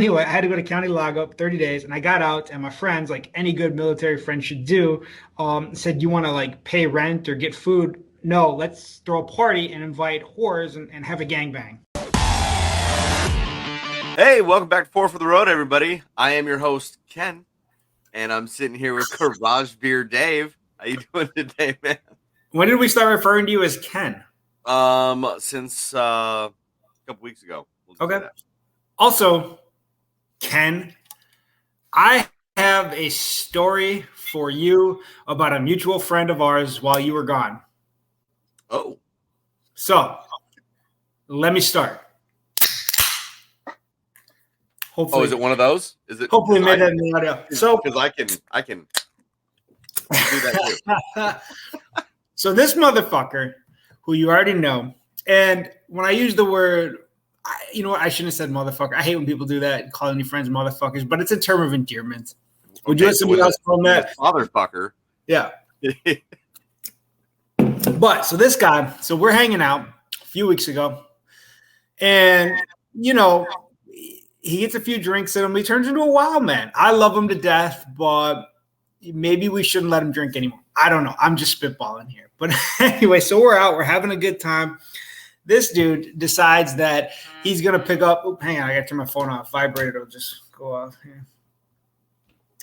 anyway, I had to go to county lockup 30 days, and I got out, and my friends, like any good military friend should do, said, you want to like pay rent or get food? No, let's throw a party and invite whores and have a gangbang. Hey, welcome back to Four for the Road, everybody. I am your host, Ken, and I'm sitting here with Garage Beer Dave. How you doing today, man? When did we start referring to you as Ken? Since a couple weeks ago. Okay. Also, Ken, I have a story for you about a mutual friend of ours while you were gone. Oh. So, let me start. Hopefully, is it one of those? Is it? Hopefully, made that in the audio. So, because I can do that too. So this motherfucker, who you already know, and when I use the word, you know what? I shouldn't have said motherfucker. I hate when people do that, calling your friends motherfuckers, but it's a term of endearment. Would you let somebody else call that? Motherfucker. Yeah. But so this guy, so we're hanging out a few weeks ago, and you know, he gets a few drinks in him. He turns into a wild man. I love him to death, but maybe we shouldn't let him drink anymore. I don't know. I'm just spitballing here. But anyway, so we're out. We're having a good time. This dude decides that he's going to pick up. Oh, hang on. I got to turn my phone off. Vibrator will just go off here.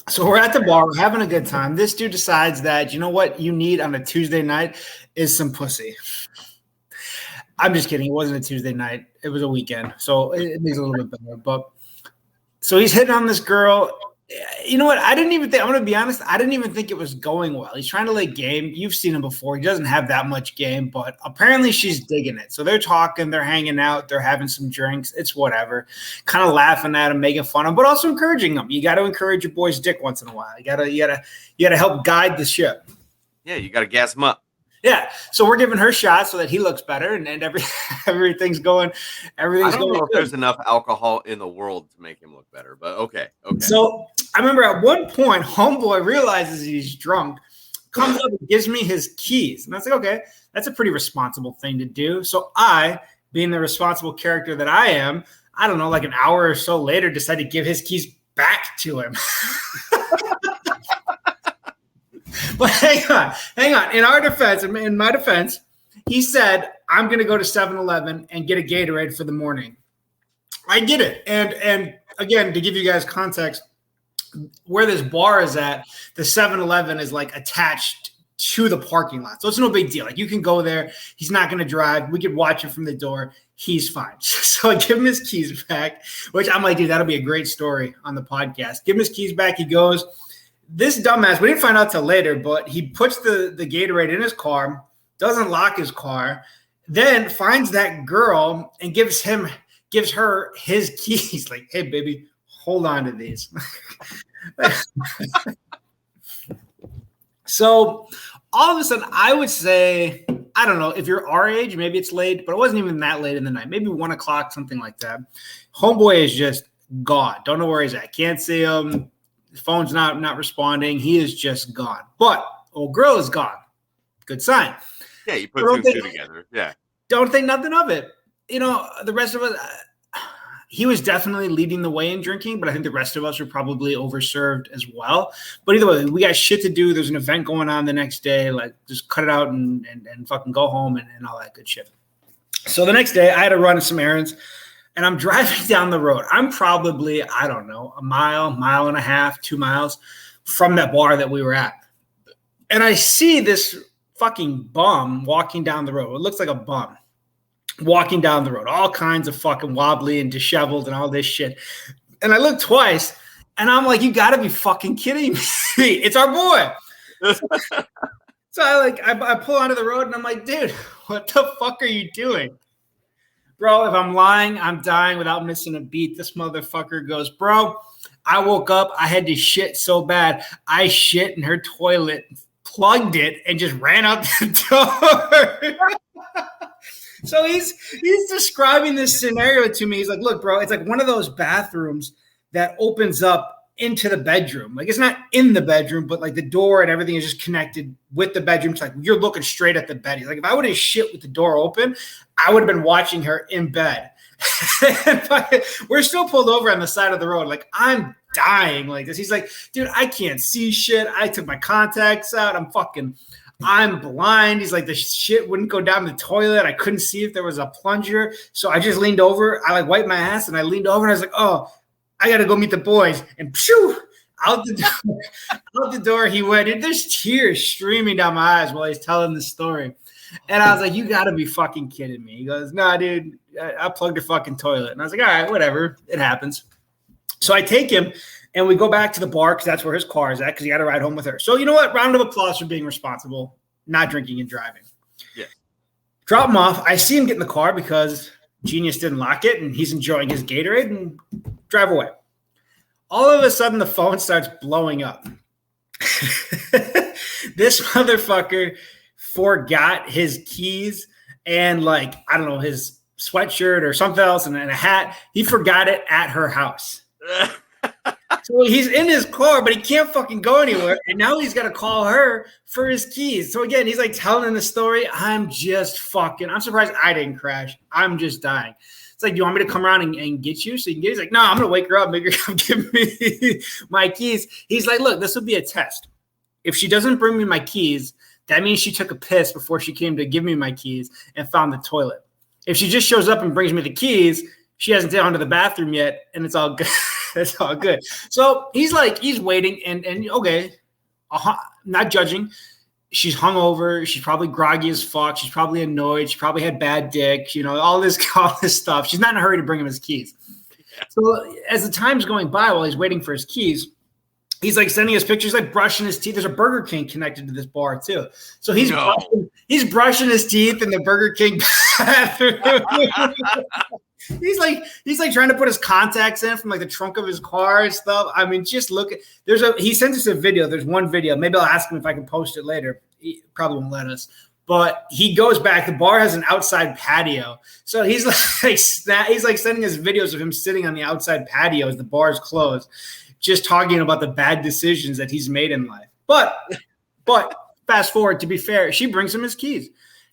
So we're at the bar. We're having a good time. This dude decides that, you know what you need on a Tuesday night is some pussy. I'm just kidding. It wasn't a Tuesday night. It was a weekend. So it makes it a little bit better. But so he's hitting on this girl. You know what? I'm going to be honest. I didn't even think it was going well. He's trying to lay game. You've seen him before. He doesn't have that much game, but apparently she's digging it. So they're talking, they're hanging out, they're having some drinks. It's whatever. Kind of laughing at him, making fun of him, but also encouraging him. You got to encourage your boy's dick once in a while. You got to help guide the ship. Yeah, you got to gas him up. Yeah, so we're giving her shots so that he looks better, and everything's going. I don't know if there's enough alcohol in the world to make him look better, but okay. So I remember at one point, homeboy realizes he's drunk, comes up and gives me his keys, and I was like, okay, that's a pretty responsible thing to do. So I, being the responsible character that I am, I don't know, like an hour or so later, decided to give his keys back to him. But hang on. In my defense, he said, I'm going to go to 7-Eleven and get a Gatorade for the morning. I get it. And again, to give you guys context, where this bar is at, the 7-Eleven is like attached to the parking lot. So it's no big deal. Like you can go there. He's not going to drive. We could watch him from the door. He's fine. So I give him his keys back, which I'm like, dude, that'll be a great story on the podcast. Give him his keys back. He goes. This dumbass, we didn't find out till later, but he puts the Gatorade in his car, doesn't lock his car, then finds that girl and gives her his keys. Like, hey, baby, hold on to these. So all of a sudden, I would say, I don't know, if you're our age, maybe it's late, but it wasn't even that late in the night, maybe 1 o'clock, something like that. Homeboy is just gone. Don't know where he's at. Can't see him. His phone's not responding. He is just gone. But old girl is gone. Good sign. Yeah, you put two and two together. Yeah. Don't think nothing of it. You know, the rest of us, he was definitely leading the way in drinking, but I think the rest of us were probably overserved as well. But either way, we got shit to do. There's an event going on the next day. Like, just cut it out and fucking go home and all that good shit. So the next day, I had to run some errands. And I'm driving down the road. I'm probably, I don't know, a mile and a half, 2 miles from that bar that we were at. And I see this fucking bum walking down the road. It looks like a bum walking down the road. All kinds of fucking wobbly and disheveled and all this shit. And I look twice, and I'm like, you got to be fucking kidding me. It's our boy. So I pull onto the road, and I'm like, dude, what the fuck are you doing? Bro, if I'm lying, I'm dying without missing a beat. This motherfucker goes, bro, I woke up. I had to shit so bad. I shit in her toilet, plugged it, and just ran out the door. So he's describing this scenario to me. He's like, look, bro, it's like one of those bathrooms that opens up into the bedroom. Like it's not in the bedroom, but like the door and everything is just connected with the bedroom. It's like you're looking straight at the bed. He's like, if I would have shit with the door open, I would have been watching her in bed. We're still pulled over on the side of the road. Like, I'm dying like this. He's like, dude, I can't see shit. I took my contacts out. I'm blind. He's like, the shit wouldn't go down the toilet. I couldn't see if there was a plunger. So I just leaned over. I like wiped my ass and I leaned over and I was like, oh, I got to go meet the boys. And phew, out the door he went. And there's tears streaming down my eyes while he's telling the story. And I was like, you got to be fucking kidding me. He goes, nah, dude, I plugged the fucking toilet. And I was like, all right, whatever. It happens. So I take him and we go back to the bar because that's where his car is at because he had to ride home with her. So you know what? Round of applause for being responsible, not drinking and driving. Yeah. Drop him off. I see him get in the car because Genius didn't lock it and he's enjoying his Gatorade and drive away. All of a sudden, the phone starts blowing up. This motherfucker forgot his keys and like, I don't know, his sweatshirt or something else and a hat. He forgot it at her house. So he's in his car, but he can't fucking go anywhere. And now he's got to call her for his keys. So again, he's like telling the story. I'm surprised I didn't crash. I'm just dying. It's like, do you want me to come around and get you so you can get? He's like, no, I'm going to wake her up, make her come give me my keys. He's like, look, this will be a test. If she doesn't bring me my keys, that means she took a piss before she came to give me my keys and found the toilet. If she just shows up and brings me the keys, she hasn't gone to the bathroom yet, and it's all good. It's all good. So he's waiting, and okay, not judging. She's hungover. She's probably groggy as fuck. She's probably annoyed. She probably had bad dick. You know, all this stuff. She's not in a hurry to bring him his keys. Yeah. So as the time's going by while he's waiting for his keys, he's like sending us pictures, like brushing his teeth. There's a Burger King connected to this bar too. So he's brushing his teeth in the Burger King bathroom. He's like trying to put his contacts in from like the trunk of his car and stuff. I mean, just look at he sent us a video. There's one video. Maybe I'll ask him if I can post it later. He probably won't let us. But he goes back. The bar has an outside patio. So he's like sending us videos of him sitting on the outside patio as the bar is closed, just talking about the bad decisions that he's made in life. But fast forward, to be fair, she brings him his keys.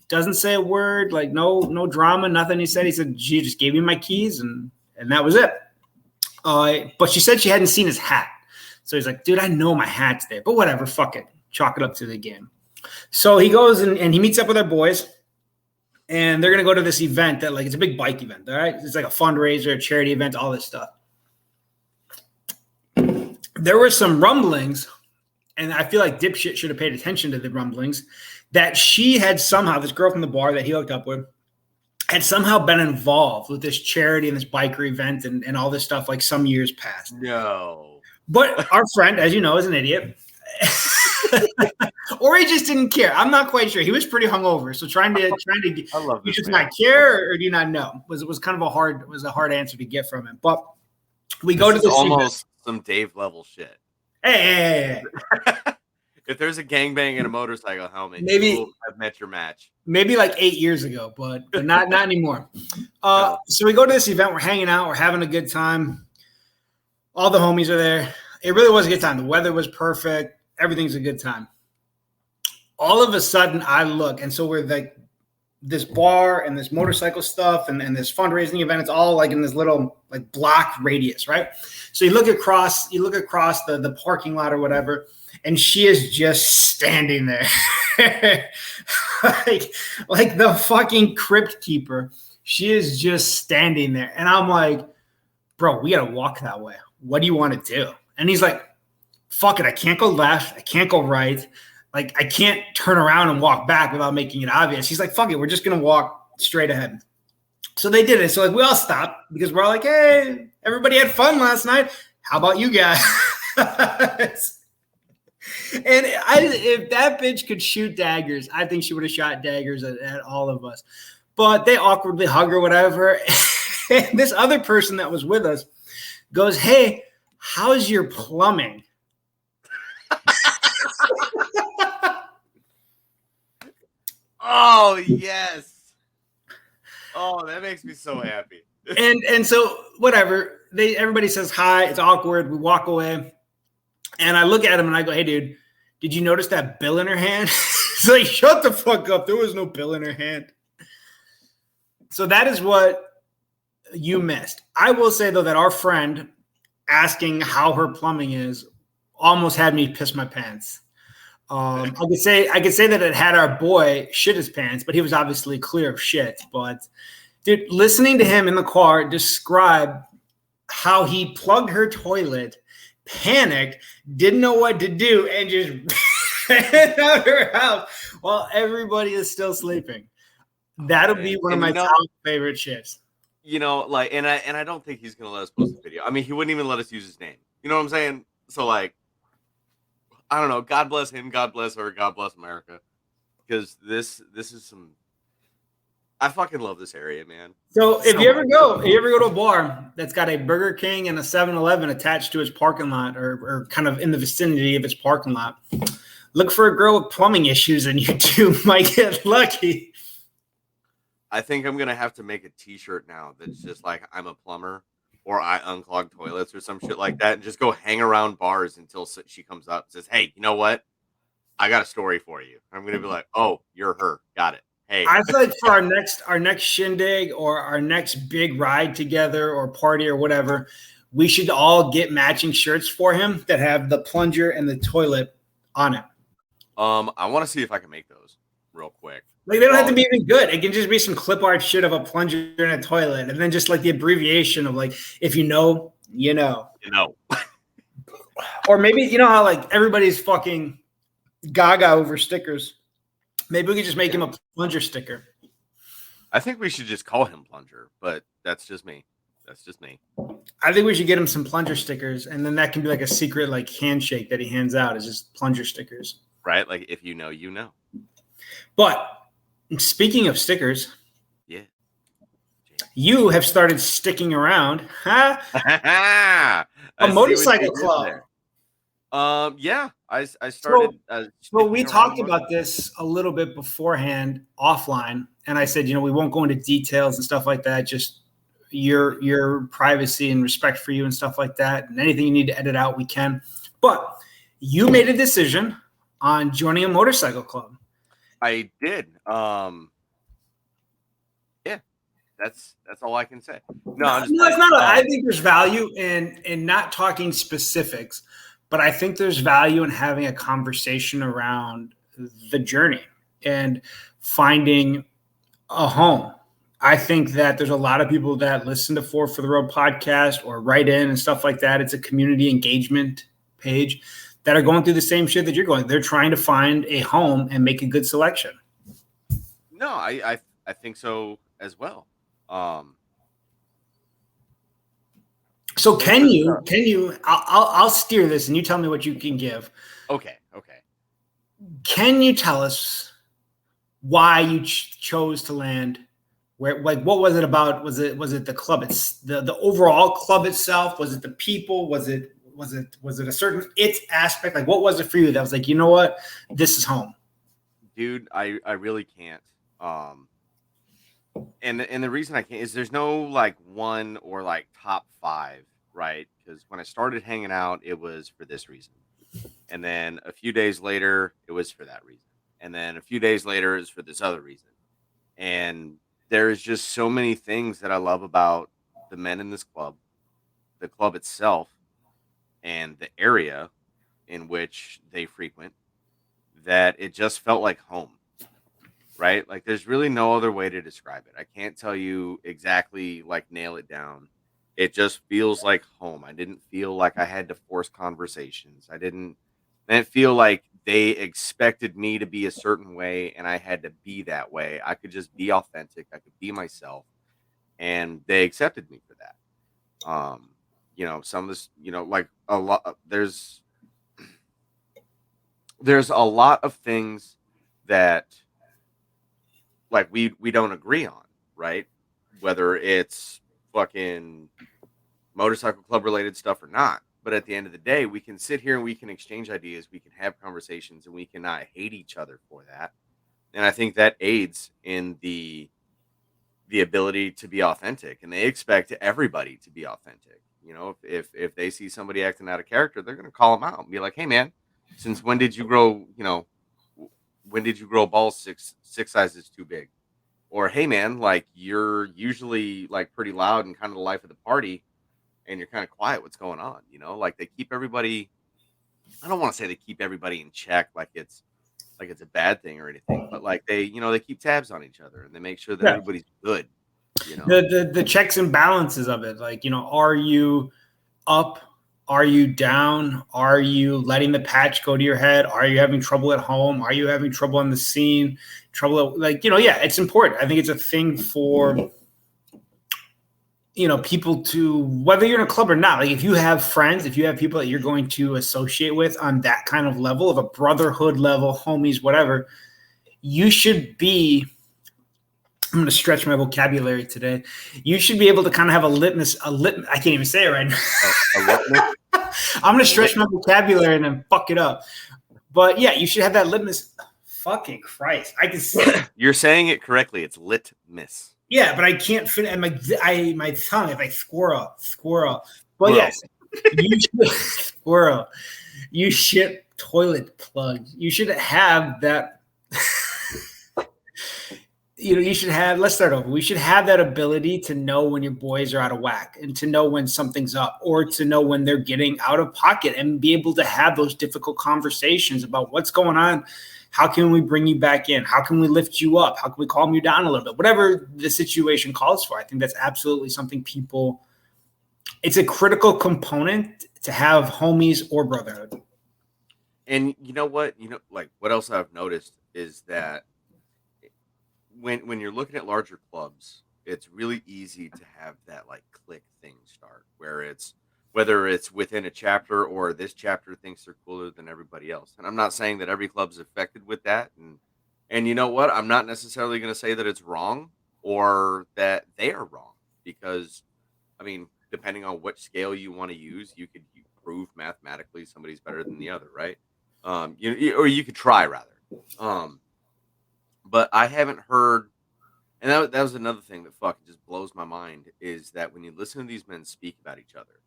Doesn't say a word, like no drama, nothing. He said she just gave me my keys and that was it. But she said she hadn't seen his hat. So he's like, dude, I know my hat's there, but whatever, fuck it. Chalk it up to the game. So he goes and he meets up with our boys and they're going to go to this event that it's a big bike event. All right. It's like a fundraiser, a charity event, all this stuff. There were some rumblings, and I feel like dipshit should have paid attention to the rumblings, that she had somehow, this girl from the bar that he hooked up with, had somehow been involved with this charity and this biker event and all this stuff like some years past. No. But our friend, as you know, is an idiot. Or he just didn't care. I'm not quite sure. He was pretty hungover. So trying to I love you this just man. not care or do you not know? Was kind of a hard answer to get from him. But we go to this almost some Dave level shit. Hey. If there's a gangbang and a motorcycle helmet, maybe you will have met your match. Maybe like 8 years ago, but not anymore. So we go to this event. We're hanging out. We're having a good time. All the homies are there. It really was a good time. The weather was perfect. Everything's a good time. All of a sudden, I look, and so we're like this bar and this motorcycle stuff and this fundraising event. It's all like in this little like block radius, right? So you look across the parking lot or whatever, and she is just standing there like the fucking crypt keeper. She is just standing there. And I'm like, bro, we got to walk that way. What do you want to do? And he's like, fuck it. I can't go left. I can't go right. Like, I can't turn around and walk back without making it obvious. He's like, fuck it. We're just going to walk straight ahead. So they did it. So like we all stopped because we're all like, hey, everybody had fun last night. How about you guys? And if that bitch could shoot daggers, I think she would have shot daggers at all of us. But they awkwardly hug or whatever. And this other person that was with us goes, hey, how's your plumbing? Oh, yes. Oh, that makes me so happy. And so whatever. Everybody says hi. It's awkward. We walk away. And I look at him and I go, hey, dude, did you notice that bill in her hand? He's like, shut the fuck up. There was no bill in her hand. So that is what you missed. I will say though that our friend asking how her plumbing is almost had me piss my pants. I could say that it had our boy shit his pants, but he was obviously clear of shit. But dude, listening to him in the car describe how he plugged her toilet, panicked, didn't know what to do, and just ran out her house while everybody is still sleeping. That'll be one of my top favorite shits. And I don't think he's gonna let us post the video. I mean, he wouldn't even let us use his name. You know what I'm saying? So I don't know. God bless him. God bless her. God bless America. Because this is some. I fucking love this area, man. So if you ever go to a bar that's got a Burger King and a 7-Eleven attached to its parking lot, or kind of in the vicinity of its parking lot, look for a girl with plumbing issues, and you two might get lucky. I think I'm gonna have to make a T-shirt now that's just like I'm a plumber, or I unclog toilets, or some shit like that, and just go hang around bars until she comes up and says, "Hey, you know what? I got a story for you." I'm gonna be like, "Oh, you're her. Got it." Hey, I feel like for our next shindig or our next big ride together or party or whatever, we should all get matching shirts for him that have the plunger and the toilet on it. I want to see if I can make those real quick. Like they don't have to be even good. It can just be some clip art shit of a plunger and a toilet, and then just like the abbreviation of like, if you know, you know. You know. Or maybe you know how like everybody's fucking gaga over stickers. Maybe we could just make him a plunger sticker. I think we should just call him Plunger, but that's just me. That's just me. I think we should get him some plunger stickers, and then that can be like a secret like handshake that he hands out is just plunger stickers. Right? Like if you know, you know. But speaking of stickers, yeah, you have started sticking around, huh? A motorcycle club. Yeah, I started. So we talked about this a little bit beforehand offline, and I said, we won't go into details and stuff like that. Just your privacy and respect for you and stuff like that, and anything you need to edit out, we can. But you made a decision on joining a motorcycle club. I did. Yeah, that's all I can say. No, it's not. I think there's value in not talking specifics. But I think there's value in having a conversation around the journey and finding a home. I think that there's a lot of people that listen to Four for the Road podcast or write in and stuff like that. It's a community engagement page that are going through the same shit that you're going. They're trying to find a home and make a good selection. No, I think so as well. So can you, I'll steer this and you tell me what you can give. Okay. Can you tell us why you chose to land where, like, what was it about? Was it the club? It's the overall club itself. Was it the people? Was it a certain aspect? Like, what was it for you that was like, you know what, this is home? Dude, I really can't. And the reason I can't is there's no like one or like top 5, right? Because when I started hanging out, it was for this reason. And then a few days later, it was for that reason. And then a few days later, it was for this other reason. And there's just so many things that I love about the men in this club, the club itself, and the area in which they frequent, that it just felt like home. Right? Like there's really no other way to describe it. I can't tell you exactly, like nail it down. It just feels like home. I didn't feel like I had to force conversations. I didn't feel like they expected me to be a certain way and I had to be that way. I could just be authentic. I could be myself. And they accepted me for that. Some of this, like a lot, there's a lot of things that like we don't agree on, right? Whether it's fucking motorcycle club related stuff or not. But at the end of the day, we can sit here and we can exchange ideas, we can have conversations, and we cannot hate each other for that. And I think that aids in the ability to be authentic, and they expect everybody to be authentic. If they see somebody acting out of character, they're going to call them out and be like, "Hey man, since when did you grow, balls six sizes too big?" or hey man, like you're usually like pretty loud and kind of the life of the party, and you're kind of quiet. What's going on? Like they keep everybody. I don't want to say they keep everybody in check, like it's a bad thing or anything, but like they keep tabs on each other and they make sure that everybody's good. The checks and balances of it, like are you up? Are you down? Are you letting the patch go to your head? Are you having trouble at home? Are you having trouble on the scene? Trouble, it's important. I think it's a thing for, people to, whether you're in a club or not, like if you have friends, if you have people that you're going to associate with on that kind of level of a brotherhood level, homies, whatever, you should be, I'm going to stretch my vocabulary today. You should be able to kind of have I can't even say it right now. I'm going to stretch my vocabulary and then fuck it up. But yeah, you should have that litmus. Fucking Christ. I can say it. You're saying it correctly. It's litmus. Yeah, but I can't fit my tongue if I squirrel. But yes, you should squirrel. You shit toilet plug. You should have that. You should have, let's start over. We should have that ability to know when your boys are out of whack and to know when something's up or to know when they're getting out of pocket and be able to have those difficult conversations about what's going on. How can we bring you back in? How can we lift you up? How can we calm you down a little bit? Whatever the situation calls for. I think that's absolutely something it's a critical component to have homies or brotherhood. And you know what? Like what else I've noticed is that when you're looking at larger clubs, it's really easy to have that like click thing start whether it's within a chapter or this chapter thinks they're cooler than everybody else. And I'm not saying that every club's affected with that. And you know what? I'm not necessarily going to say that it's wrong or that they are wrong because, I mean, depending on what scale you want to use, you could prove mathematically somebody's better than the other, right? Or you could try rather. But I haven't heard, and that was another thing that fucking just blows my mind, is that when you listen to these men speak about each other,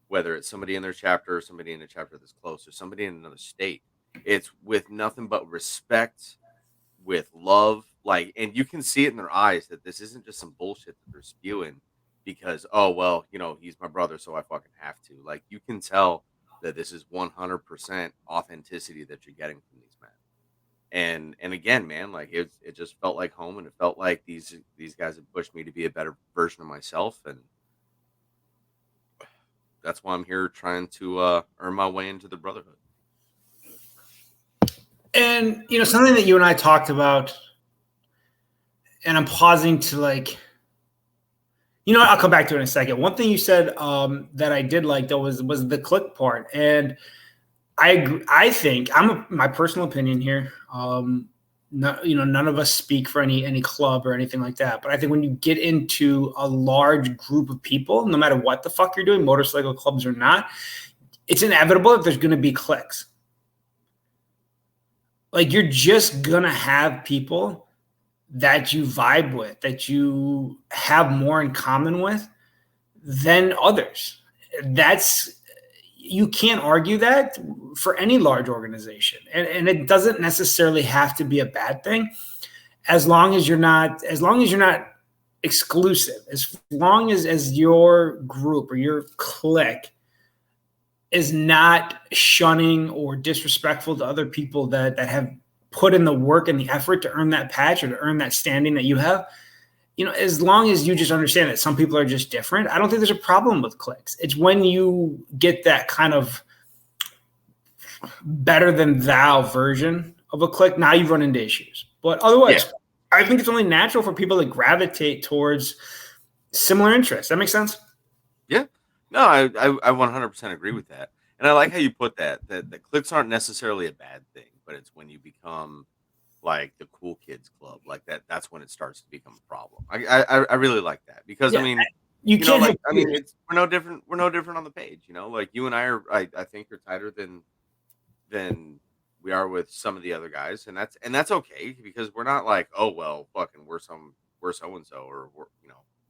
whether it's somebody in their chapter or somebody in a chapter that's close or somebody in another state, it's with nothing but respect, with love, and you can see it in their eyes that this isn't just some bullshit that they're spewing because, oh, well, he's my brother, so I fucking have to. Like, you can tell that this is 100% authenticity that you're getting from these men. And again, man, like it just felt like home, and it felt like these guys have pushed me to be a better version of myself, and that's why I'm here trying to earn my way into the brotherhood. And something that you and I talked about, and I'm pausing to I'll come back to it in a second. One thing you said that I did like though was the click part, and I think my personal opinion here. None of us speak for any club or anything like that. But I think when you get into a large group of people, no matter what the fuck you're doing, motorcycle clubs or not, it's inevitable that there's going to be cliques. Like you're just going to have people that you vibe with, that you have more in common with than others. You can't argue that for any large organization. And it doesn't necessarily have to be a bad thing as long as you're not exclusive, as long as your group or your clique is not shunning or disrespectful to other people that have put in the work and the effort to earn that patch or to earn that standing that you have. As long as you just understand that some people are just different, I don't think there's a problem with cliques. It's when you get that kind of better than thou version of a clique, now you run into issues. But otherwise, I think it's only natural for people to gravitate towards similar interests. That makes sense? Yeah. No, I 100% agree with that. And I like how you put that cliques aren't necessarily a bad thing, but it's when you become like the cool kids club, like that's when it starts to become a problem. I really like that because you can't. We're no different. We're no different on the page. Like you and I think are tighter than we are with some of the other guys, and that's okay because we're not like, oh well, fucking we're so and so or we're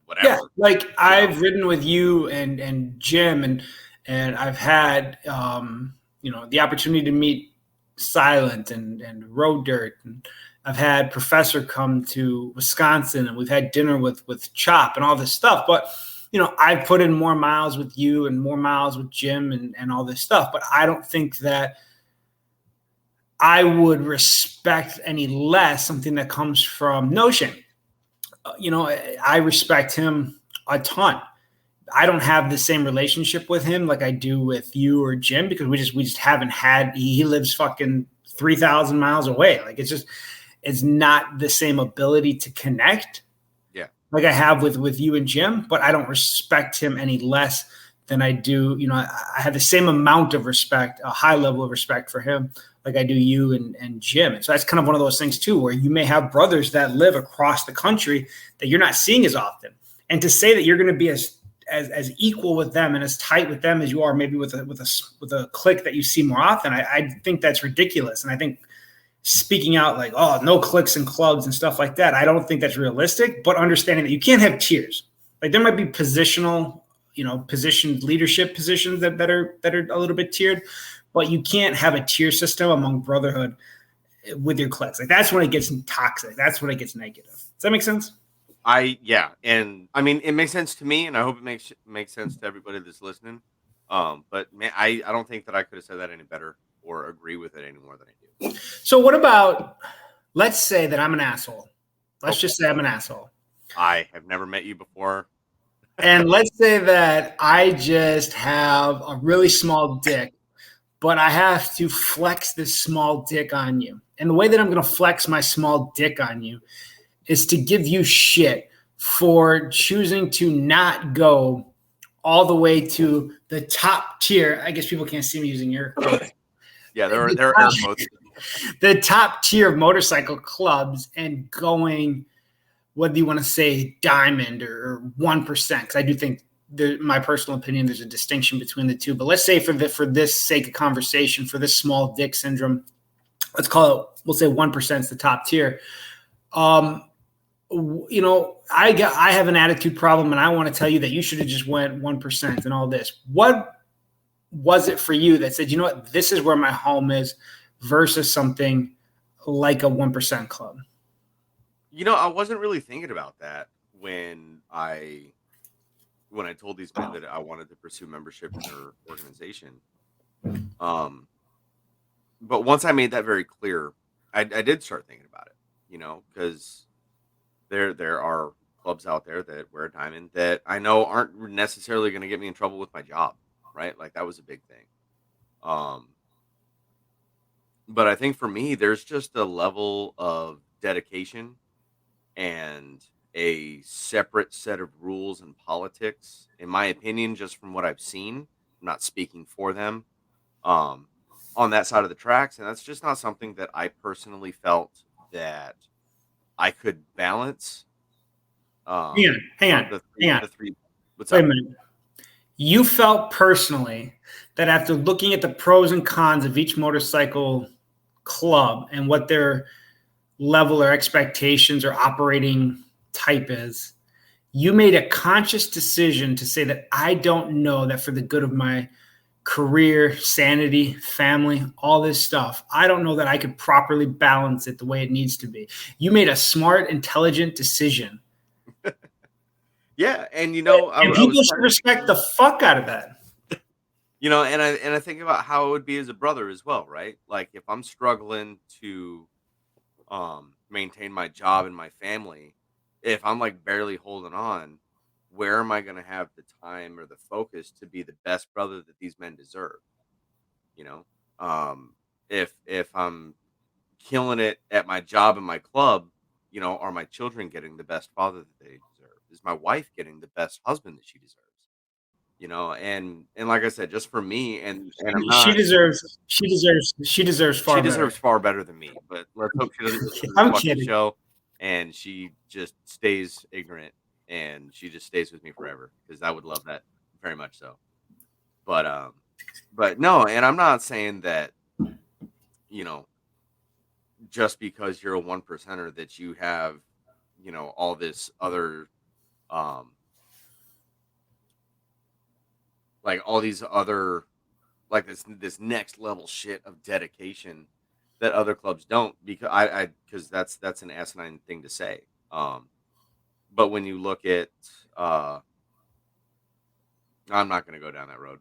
whatever. Yeah, like I've ridden with you and Jim and I've had the opportunity to meet Silent and Road Dirt I've had Professor come to Wisconsin, and we've had dinner with Chop and all this stuff. But I've put in more miles with you and more miles with Jim and all this stuff. But I don't think that I would respect any less something that comes from Notion. I respect him a ton. I don't have the same relationship with him like I do with you or Jim, because we just haven't had. He lives fucking 3,000 miles away. Like it's not the same ability to connect. Yeah, like I have with you and Jim, but I don't respect him any less than I do. I have the same amount of respect, a high level of respect for him, like I do you and Jim. And so that's kind of one of those things too, where you may have brothers that live across the country that you're not seeing as often. And to say that you're going to be as equal with them and as tight with them as you are maybe with a clique that you see more often, I think that's ridiculous. And I think speaking out like, oh, no cliques and clubs and stuff like that, I don't think that's realistic. But understanding that you can't have tiers. Like there might be positional, positioned leadership positions that are a little bit tiered, but you can't have a tier system among brotherhood with your cliques. Like that's when it gets toxic. That's when it gets negative. Does that make sense? Yeah, and I mean it makes sense to me, and I hope it makes sense to everybody that's listening. But man, I don't think that I could have said that any better or agree with it any more than I do. So what about, let's say that I'm an asshole. Let's just say I'm an asshole. I have never met you before. And let's say that I just have a really small dick, but I have to flex this small dick on you. And the way that I'm going to flex my small dick on you is to give you shit for choosing to not go all the way to the top tier. I guess people can't see me using your quotes. Yeah, there are air quotes. The top tier of motorcycle clubs and going, whether you want to say diamond or 1%, because I do think, my personal opinion, there's a distinction between the two. But let's say for this sake of conversation, for this small dick syndrome, we'll say 1% is the top tier. I have an attitude problem, and I want to tell you that you should have just went 1% and all this. What was it for you that said, you know what, this is where my home is, versus something like a 1% club? I wasn't really thinking about that when I told these men that I wanted to pursue membership in their organization. But once I made that very clear, I did start thinking about it, because there are clubs out there that wear a diamond that I know aren't necessarily going to get me in trouble with my job, right? Like that was a big thing. But I think for me, there's just a level of dedication and a separate set of rules and politics, in my opinion, just from what I've seen. I'm not speaking for them, on that side of the tracks. And that's just not something that I personally felt that I could balance. Hang on. The three. What's Wait up? a minute. You felt personally that after looking at the pros and cons of each motorcycle club and what their level or expectations or operating type is, you made a conscious decision to say that I don't know that for the good of my career, sanity, family, all this stuff, I don't know that I could properly balance it the way it needs to be. You made a smart, intelligent decision. Yeah, and people should respect the fuck out of that. And I think about how it would be as a brother as well, right? Like if I'm struggling to maintain my job and my family, if I'm like barely holding on, where am I going to have the time or the focus to be the best brother that these men deserve? If I'm killing it at my job and my club, are my children getting the best father that they deserve? Is my wife getting the best husband that she deserves? And like I said, just for me, and I'm not, she deserves far better. Far better than me. But let's hope she doesn't listen to I'm this fucking kidding. show, and she just stays ignorant, and she just stays with me forever, because I would love that very much so. But no, and I'm not saying that just because you're a 1%er that you have all this other like all these other, like this next level shit of dedication that other clubs don't, because that's an asinine thing to say. But when you look at, I'm not going to go down that road.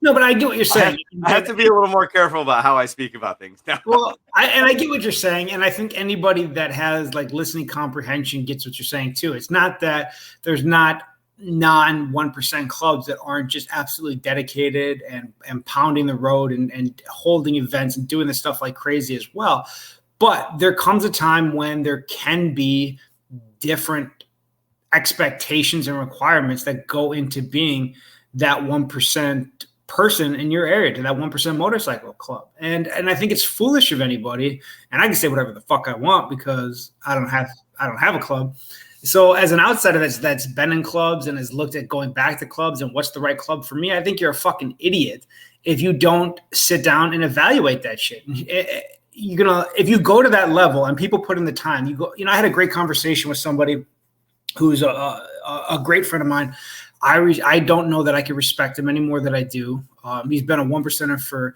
No, but I get what you're saying. I have to be a little more careful about how I speak about things now. Well, I get what you're saying, and I think anybody that has like listening comprehension gets what you're saying too. It's not that there's not non 1% clubs that aren't just absolutely dedicated and pounding the road and holding events and doing this stuff like crazy as well. But there comes a time when there can be different expectations and requirements that go into being that 1% person in your area, to that 1% motorcycle club. And I think it's foolish of anybody, and I can say whatever the fuck I want because I don't have a club. So as an outsider that's been in clubs and has looked at going back to clubs and what's the right club for me, I think you're a fucking idiot if you don't sit down and evaluate that shit. If you go to that level and people put in the time, I had a great conversation with somebody who's a great friend of mine. I don't know that I can respect him any more than I do. He's been a 1%er for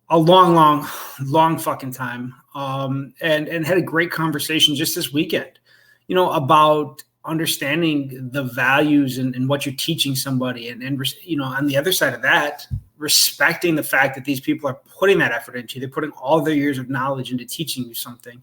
a long fucking time. And had a great conversation just this weekend, about understanding the values and what you're teaching somebody. And on the other side of that, respecting the fact that these people are putting that effort into, they're putting all their years of knowledge into teaching you something.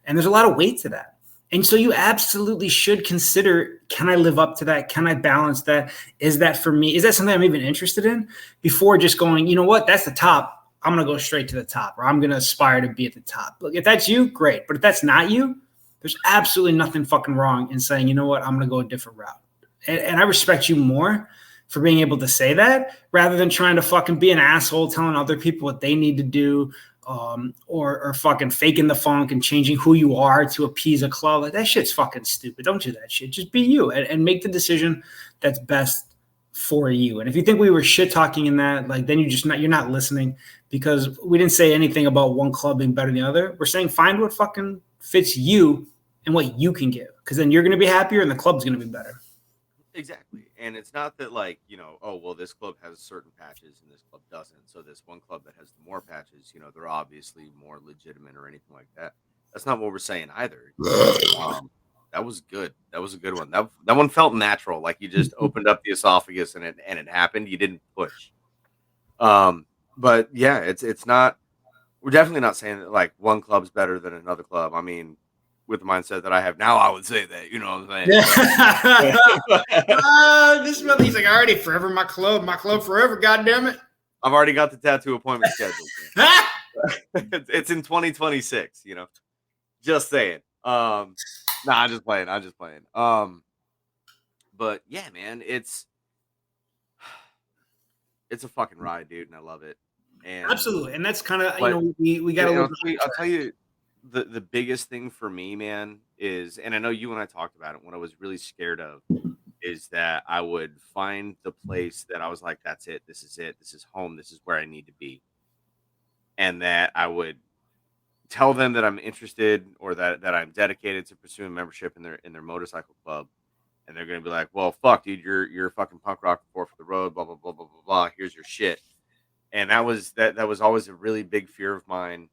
And there's a lot of weight to that. And so you absolutely should consider, can I live up to that? Can I balance that? Is that for me? Is that something I'm even interested in? Before just going, you know what, that's the top. I'm going to go straight to the top, or I'm going to aspire to be at the top. Look, if that's you, great. But if that's not you, there's absolutely nothing fucking wrong in saying, you know what, I'm going to go a different route. And I respect you more for being able to say that rather than trying to fucking be an asshole telling other people what they need to do. Or fucking faking the funk and changing who you are to appease a club. Like, that shit's fucking stupid. Don't do that shit. Just be you and make the decision that's best for you. And if you think we were shit talking in that, like, then you're not listening, because we didn't say anything about one club being better than the other. We're saying find what fucking fits you and what you can give, because then you're going to be happier and the club's going to be better. Exactly. And it's not that, like, oh, well, this club has certain patches and this club doesn't. So this one club that has the more patches, they're obviously more legitimate or anything like that. That's not what we're saying either. That was good. That was a good one. That one felt natural. Like you just opened up the esophagus and it happened. You didn't push. But yeah, it's not. We're definitely not saying that like one club's better than another club. I mean, with the mindset that I have now, I would say that, you know what I'm saying? This month he's like, already forever my club forever, goddammit. I've already got the tattoo appointment scheduled. It's in 2026, just saying. Nah, I'm just playing. But yeah, man, it's a fucking ride, dude, and I love it. And absolutely. And that's kind of, we got to I'll tell you, the biggest thing for me, man, is, and I know you and I talked about it, what I was really scared of is that I would find the place that I was like, that's it, this is home, this is where I need to be. And that I would tell them that I'm interested or that I'm dedicated to pursuing membership in their motorcycle club. And they're going to be like, well, fuck, dude, you're a fucking punk rock for the road, blah, blah, blah, blah, blah, blah. Here's your shit. And that was always a really big fear of mine.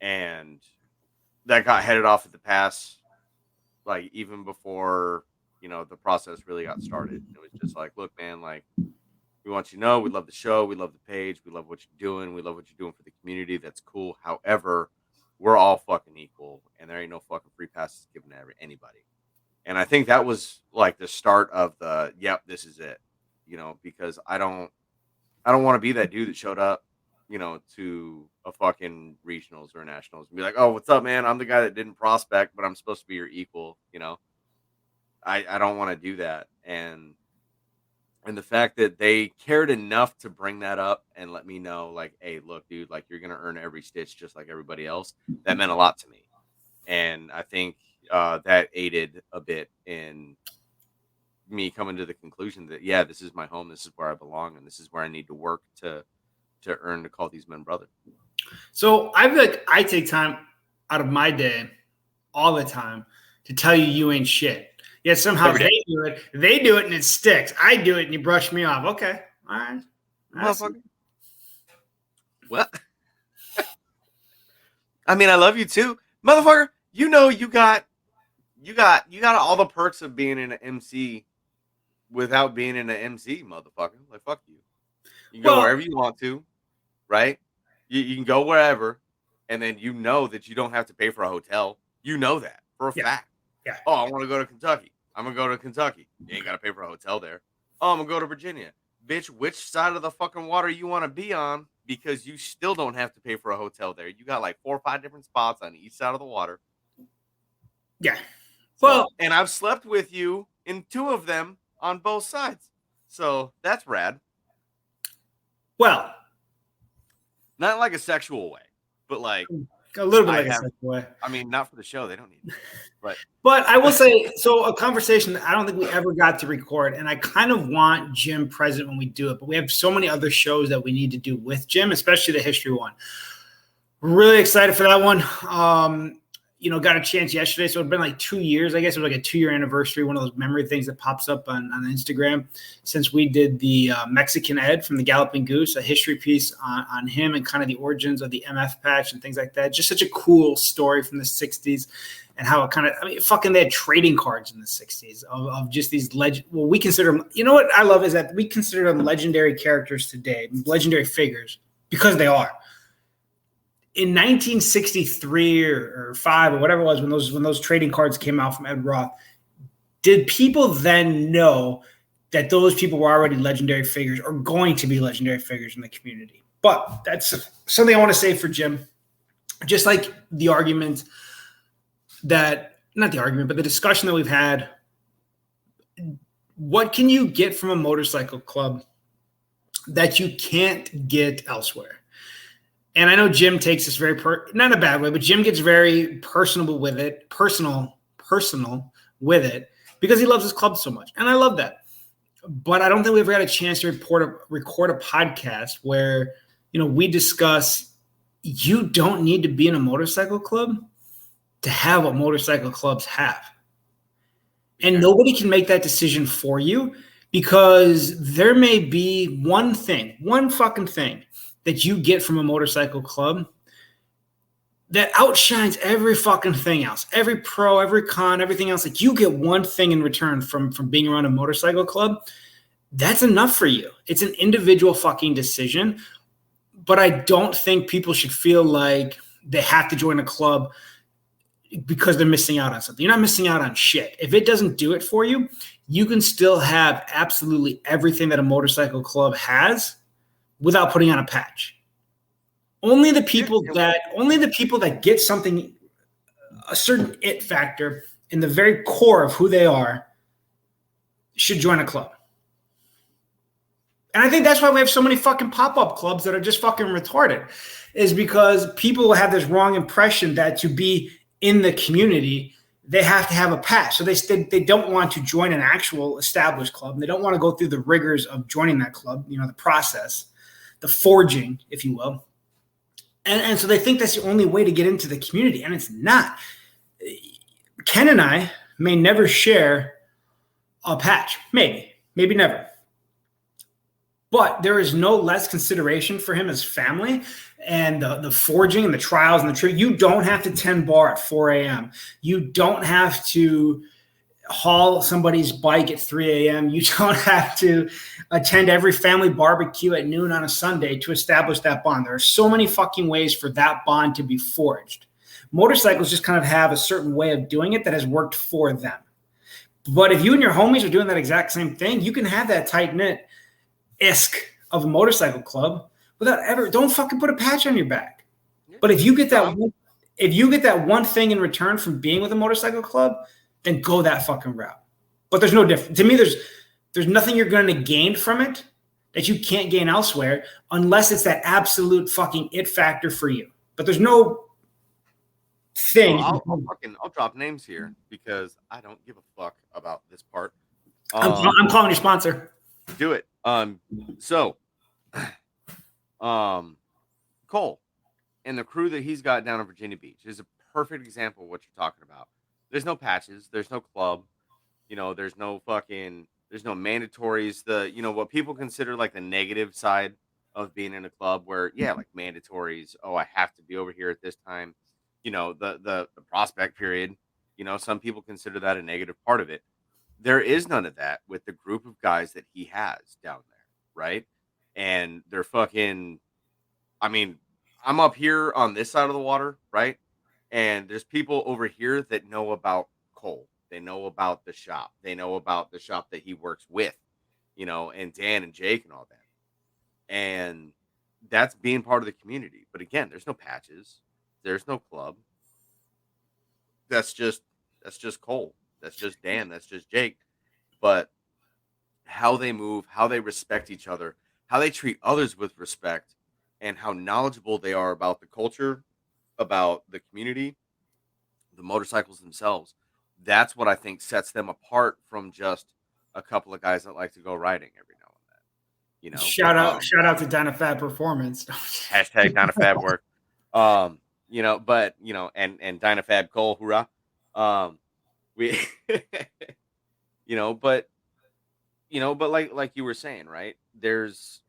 And that got headed off at the pass, like even before, the process really got started. It was just like, look, man, like, we want you to know, we love the show, we love the page, we love what you're doing, we love what you're doing for the community. That's cool. However, we're all fucking equal, and there ain't no fucking free passes given to anybody. And I think that was like the start of the, yep, this is it, because I don't want to be that dude that showed up, to a fucking regionals or nationals and be like, oh, what's up, man? I'm the guy that didn't prospect, but I'm supposed to be your equal, I don't want to do that. And the fact that they cared enough to bring that up and let me know, like, hey, look, dude, like, you're going to earn every stitch just like everybody else. That meant a lot to me. And I think that aided a bit in me coming to the conclusion that, yeah, this is my home. This is where I belong. And this is where I need to work to earn to call these men brother. So I take time out of my day all the time to tell you ain't shit. Yet somehow they do it and it sticks. I do it and you brush me off. Okay. All right. Well, I mean, I love you too, motherfucker. You know, you got all the perks of being in an MC without being in an MC, motherfucker. Like, fuck you. You can go Well, wherever you want to, right? You can go wherever, and then you know that you don't have to pay for a hotel. You know that for a yeah, fact. yeah. Oh, I want to go to Kentucky. I'm gonna go to Kentucky. You ain't gotta pay for a hotel there. Oh, I'm gonna go to Virginia. Bitch, which side of the fucking water you want to be on? Because you still don't have to pay for a hotel there. You got like 4 or 5 different spots on each side of the water. Yeah. So, Well, and I've slept with you in 2 of them on both sides. So that's rad. well, Not like a sexual way, but like a little bit I like a have. sex way. I mean, not for the show. They don't need it. But I will say, so a conversation that I don't think we ever got to record, and I kind of want Jim present when we do it, but we have so many other shows that we need to do with Jim, especially the history one. Really excited for that one. Got a chance yesterday, so it's been like 2 years. I guess it was like a 2-year anniversary, one of those memory things that pops up on Instagram since we did the Mexican Ed from the Galloping Goose, a history piece on him and kind of the origins of the MF patch and things like that. Just such a cool story from the 60s and how it kind of, they had trading cards in the 60s of just these we consider them, you know what I love is that we consider them legendary characters today, legendary figures, because they are. In 1963 or 5 or whatever it was when those trading cards came out from Ed Roth, did people then know that those people were already legendary figures or going to be legendary figures in the community? But that's something I want to say for Jim. Just like the argument that, not the argument, but the discussion that we've had, what can you get from a motorcycle club that you can't get elsewhere? And I know Jim takes this very not in a bad way, but Jim gets very personal with it because he loves his club so much. And I love that. But I don't think we ever had a chance to record a podcast where, we discuss you don't need to be in a motorcycle club to have what motorcycle clubs have. And nobody can make that decision for you because there may be one fucking thing that you get from a motorcycle club that outshines every fucking thing else, every pro, every con, everything else. Like, you get one thing in return from being around a motorcycle club. That's enough for you. It's an individual fucking decision, but I don't think people should feel like they have to join a club because they're missing out on something. You're not missing out on shit. If it doesn't do it for you, you can still have absolutely everything that a motorcycle club has without putting on a patch. Only the people that get something, a certain it factor in the very core of who they are, should join a club. And I think that's why we have so many fucking pop-up clubs that are just fucking retarded, is because people have this wrong impression that to be in the community, they have to have a patch. So they don't want to join an actual established club. And they don't want to go through the rigors of joining that club, the process, the forging, if you will. And so they think that's the only way to get into the community, and it's not. Ken and I may never share a patch. Maybe never. But there is no less consideration for him as family and the forging and the trials and the trick. You don't have to tend bar at 4 a.m. You don't have to haul somebody's bike at 3 a.m. You don't have to attend every family barbecue at noon on a Sunday to establish that bond. There are so many fucking ways for that bond to be forged. Motorcycles just kind of have a certain way of doing it that has worked for them. But if you and your homies are doing that exact same thing, you can have that tight-knit isk of a motorcycle club don't fucking put a patch on your back. But if you get that one thing in return from being with a motorcycle club, then go that fucking route. But there's no difference. To me, there's nothing you're going to gain from it that you can't gain elsewhere unless it's that absolute fucking it factor for you. But there's no thing. Well, I'll drop names here because I don't give a fuck about this part. I'm calling your sponsor. Do it. Cole and the crew that he's got down in Virginia Beach is a perfect example of what you're talking about. There's no patches. There's no club. There's no mandatories. What people consider like the negative side of being in a club where, like mandatories. Oh, I have to be over here at this time. the prospect period. Some people consider that a negative part of it. There is none of that with the group of guys that he has down there, right? And they're fucking. I mean, I'm up here on this side of the water, right? And there's people over here that know about Cole. They know about the shop. They know about the shop that he works with, and Dan and Jake and all that. And that's being part of the community. But again, there's no patches. There's no club. That's just Cole. That's just Dan. That's just Jake. But how they move, how they respect each other, how they treat others with respect, and how knowledgeable they are about the culture, about the community, the motorcycles themselves. That's what I think sets them apart from just a couple of guys that like to go riding every now and then. Shout out to Dynafab Performance. Hashtag Dynafab work. And Dynafab Cole, hoorah. We, but like you were saying, right? There's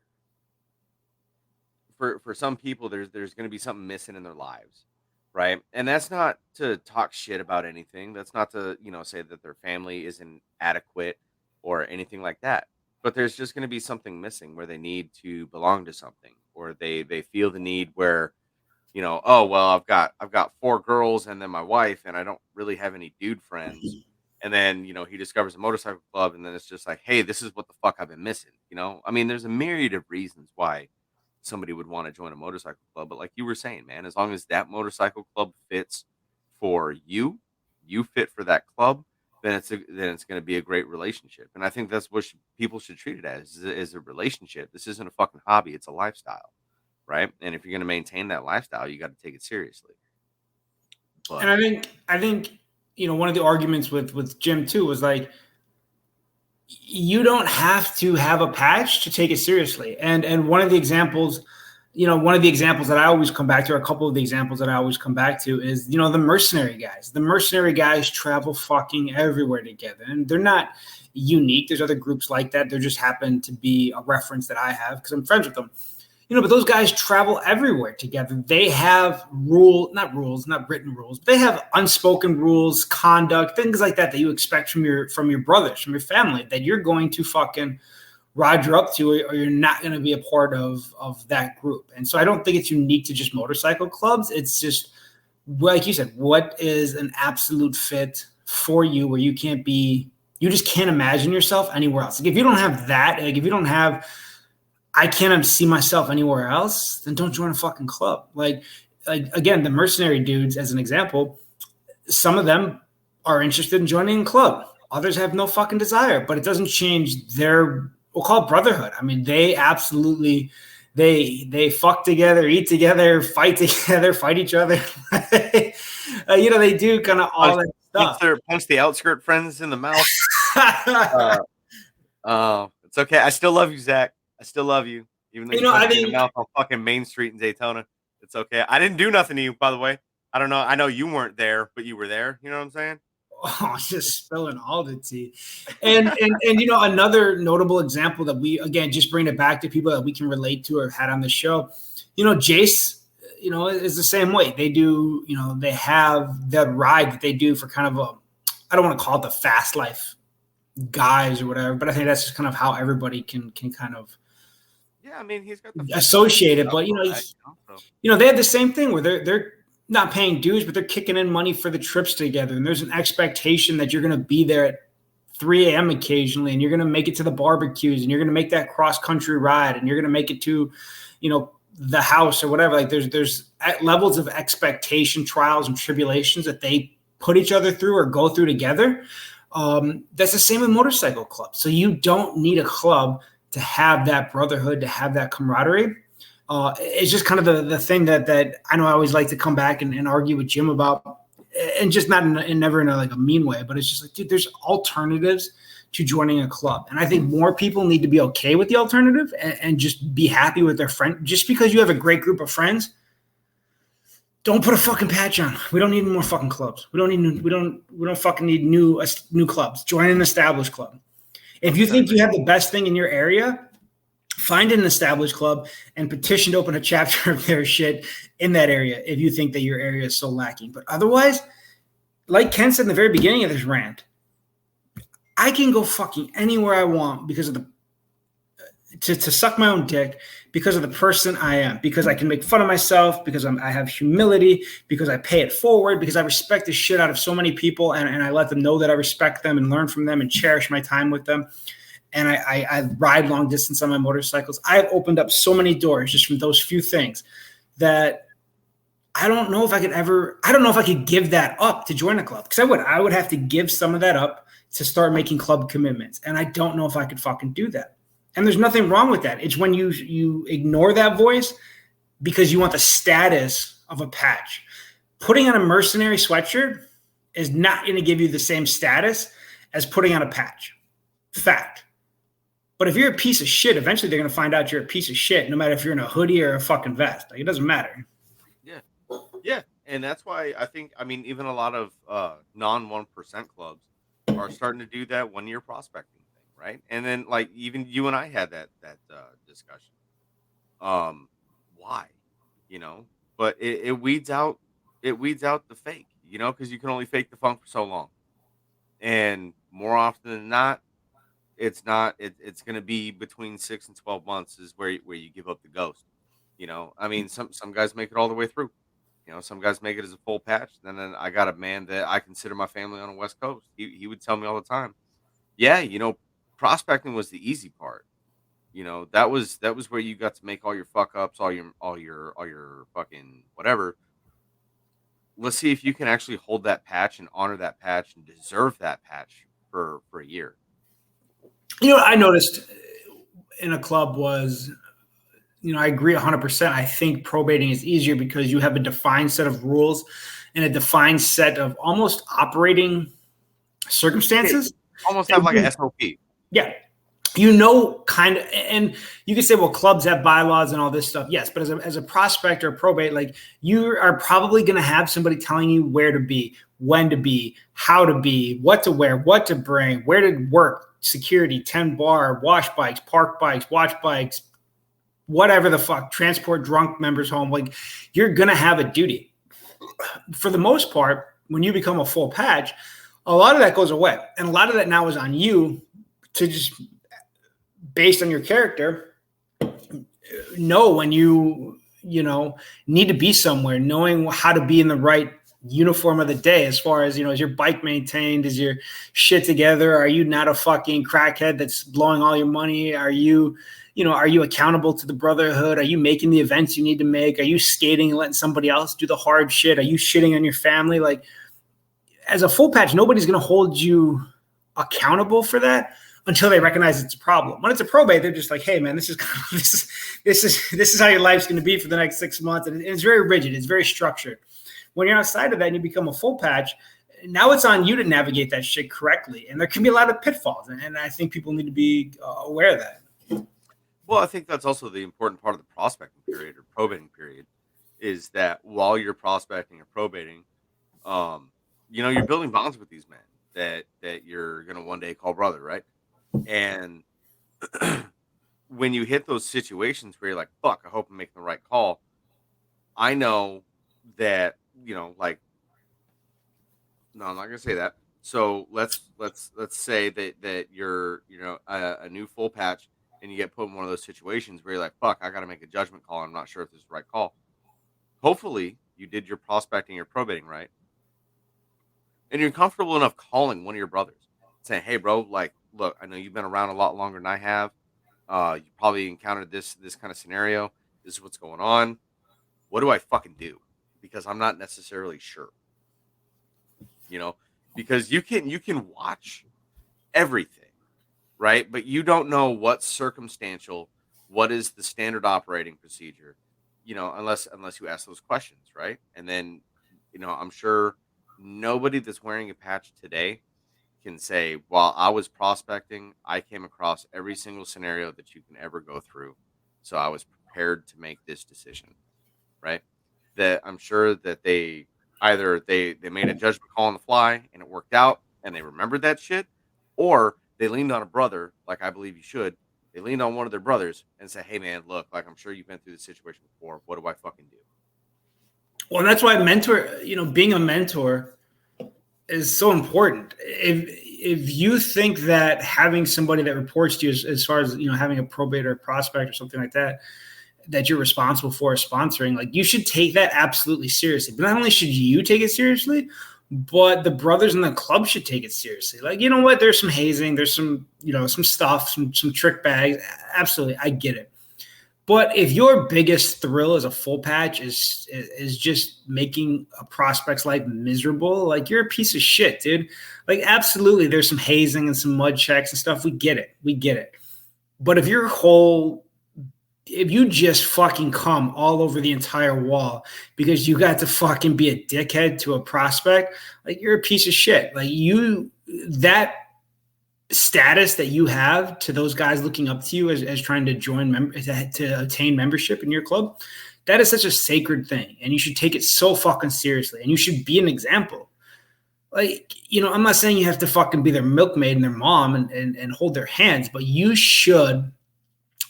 for some people, there's going to be something missing in their lives, right? And that's not to talk shit about anything. That's not to say that their family isn't adequate or anything like that. But there's just going to be something missing where they need to belong to something, or they feel the need where, oh well, I've got 4 girls and then my wife, and I don't really have any dude friends. And then he discovers a motorcycle club, and then it's just like, hey, this is what the fuck I've been missing. I mean, there's a myriad of reasons why somebody would want to join a motorcycle club, but like you were saying, man, as long as that motorcycle club fits for you fit for that club, then it's going to be a great relationship. And I think that's what people should treat it as is a relationship. This isn't a fucking hobby; it's a lifestyle, right? And if you're going to maintain that lifestyle, you got to take it seriously. But, and I think one of the arguments with Jim too was like, you don't have to have a patch to take it seriously. And one of the examples that I always come back to, or a couple of the examples that I always come back to is, the mercenary guys. The mercenary guys travel fucking everywhere together, and they're not unique. There's other groups like that. There just happen to be a reference that I have because I'm friends with them. But those guys travel everywhere together. They have not written rules, but they have unspoken rules, conduct, things like that you expect from your brothers, from your family, that you're going to fucking roger up to, or you're not going to be a part of that group. And so I don't think it's unique to just motorcycle clubs. It's just, like you said, what is an absolute fit for you where you just can't imagine yourself anywhere else. Like if you don't have that, like if you don't have, I can't see myself anywhere else, then don't join a fucking club. Like again, the mercenary dudes, as an example, some of them are interested in joining a club. Others have no fucking desire, but it doesn't change their, we'll call it brotherhood. I mean, they absolutely, they fuck together, eat together, fight together, fight each other. They do kind of all that stuff. Punch the outskirt friends in the mouth. It's okay. I still love you, Zach. I still love you, even though you punched me in the mouth on fucking Main Street in Daytona. It's okay. I didn't do nothing to you, by the way. I don't know. I know you weren't there, but you were there. You know what I'm saying? Oh, just spilling all the tea. And another notable example that we, again, just bring it back to people that we can relate to or had on the show, Jace, is the same way. They do, they have that ride that they do for kind of I don't want to call it the fast life guys or whatever, but I think that's just kind of how everybody can kind of, yeah, I mean, he's got the associate it, but they have the same thing where they're not paying dues, but they're kicking in money for the trips together, and there's an expectation that you're going to be there at 3 a.m. occasionally, and you're going to make it to the barbecues, and you're going to make that cross country ride, and you're going to make it to, the house or whatever. Like there's levels of expectation, trials and tribulations that they put each other through or go through together. That's the same with motorcycle clubs. So you don't need a club to have that brotherhood, to have that camaraderie. It's just kind of the thing that I know I always like to come back and argue with Jim about, and just not never in a mean way, but it's just like, dude, there's alternatives to joining a club. And I think more people need to be okay with the alternative and just be happy with their friend. Just because you have a great group of friends, don't put a fucking patch on. We don't need any more fucking clubs. We don't fucking need new clubs. Join an established club. If you think you have the best thing in your area, find an established club and petition to open a chapter of their shit in that area if you think that your area is so lacking. But otherwise, like Ken said in the very beginning of this rant, I can go fucking anywhere I want because of to suck my own dick because of the person I am, because I can make fun of myself, because I have humility, because I pay it forward, because I respect the shit out of so many people, and I let them know that I respect them and learn from them and cherish my time with them. And I ride long distance on my motorcycles. I've opened up so many doors just from those few things that I don't know if I could give that up to join a club, because I would have to give some of that up to start making club commitments. And I don't know if I could fucking do that. And there's nothing wrong with that. It's when you ignore that voice because you want the status of a patch. Putting on a mercenary sweatshirt is not going to give you the same status as putting on a patch. Fact. But if you're a piece of shit, eventually they're going to find out you're a piece of shit, no matter if you're in a hoodie or a fucking vest. Like, it doesn't matter. Yeah. Yeah. And that's why even a lot of non 1% clubs are starting to do that 1 year prospecting. Right. And then like even you and I had that discussion. Why? But it weeds out the fake, because you can only fake the funk for so long. And more often than not, it's going to be between 6 and 12 months is where you give up the ghost. Some guys make it all the way through. Some guys make it as a full patch. And then I got a man that I consider my family on the West Coast. He would tell me all the time, yeah, prospecting was the easy part. That was where you got to make all your fuck ups, all your fucking whatever. Let's see if you can actually hold that patch and honor that patch and deserve that patch for a year. What I noticed in a club was, I agree 100%. I think probating is easier because you have a defined set of rules and a defined set of almost operating circumstances. Almost have like an SOP. Yeah. Kind of, and you can say, well, clubs have bylaws and all this stuff. Yes. But as a prospect or probate, like, you are probably going to have somebody telling you where to be, when to be, how to be, what to wear, what to bring, where to work, security, 10 bar, wash bikes, park bikes, watch bikes, whatever the fuck, transport drunk members home. Like, you're going to have a duty. For the most part, when you become a full patch, a lot of that goes away. And a lot of that now is on you to just, based on your character, know when you need to be somewhere, knowing how to be in the right uniform of the day, as far as, is your bike maintained? Is your shit together? Are you not a fucking crackhead that's blowing all your money? Are you accountable to the brotherhood? Are you making the events you need to make? Are you skating and letting somebody else do the hard shit? Are you shitting on your family? Like, as a full patch, nobody's going to hold you accountable for that until they recognize it's a problem. When it's a probate, they're just like, hey man, this is how your life's going to be for the next 6 months. And it's very rigid. It's very structured. When you're outside of that and you become a full patch, now it's on you to navigate that shit correctly. And there can be a lot of pitfalls. And I think people need to be aware of that. Well, I think that's also the important part of the prospecting period or probating period, is that while you're prospecting or probating, you're building bonds with these men that you're going to one day call brother, right? And when you hit those situations where you're like, fuck, I hope I'm making the right call. I know that, no, I'm not going to say that. So let's say that you're, a new full patch and you get put in one of those situations where you're like, fuck, I got to make a judgment call. I'm not sure if this is the right call. Hopefully you did your prospecting or probating right. And you're comfortable enough calling one of your brothers, saying, hey, bro, like, look, I know you've been around a lot longer than I have. You probably encountered this kind of scenario. This is what's going on. What do I fucking do? Because I'm not necessarily sure. Because you can watch everything, right? But you don't know what's circumstantial, what is the standard operating procedure, unless you ask those questions, right? And then, I'm sure nobody that's wearing a patch today can say, while I was prospecting, I came across every single scenario that you can ever go through. So I was prepared to make this decision, right? That I'm sure that they made a judgment call on the fly and it worked out and they remembered that shit, or they leaned on a brother, like I believe you should, They leaned on one of their brothers and said, "Hey, man, look, like I'm sure you've been through this situation before. What do I fucking do?" Well, that's why being a mentor is so important. If you think that having somebody that reports to you as far as, having a probate or a prospect or something like that, that you're responsible for sponsoring, like, you should take that absolutely seriously. But not only should you take it seriously, but the brothers in the club should take it seriously. Like, you know what? There's some hazing. There's some, some stuff, some trick bags. Absolutely. I get it. But if your biggest thrill as a full patch is just making a prospect's life miserable, like, you're a piece of shit, dude. Like, absolutely, there's some hazing and some mud checks and stuff. We get it. But if you just fucking come all over the entire wall because you got to fucking be a dickhead to a prospect, like, you're a piece of shit. Like, that status that you have to those guys looking up to you as trying to to attain membership in your club, that is such a sacred thing, and you should take it so fucking seriously, and you should be an example. Like, I'm not saying you have to fucking be their milkmaid and their mom and hold their hands, but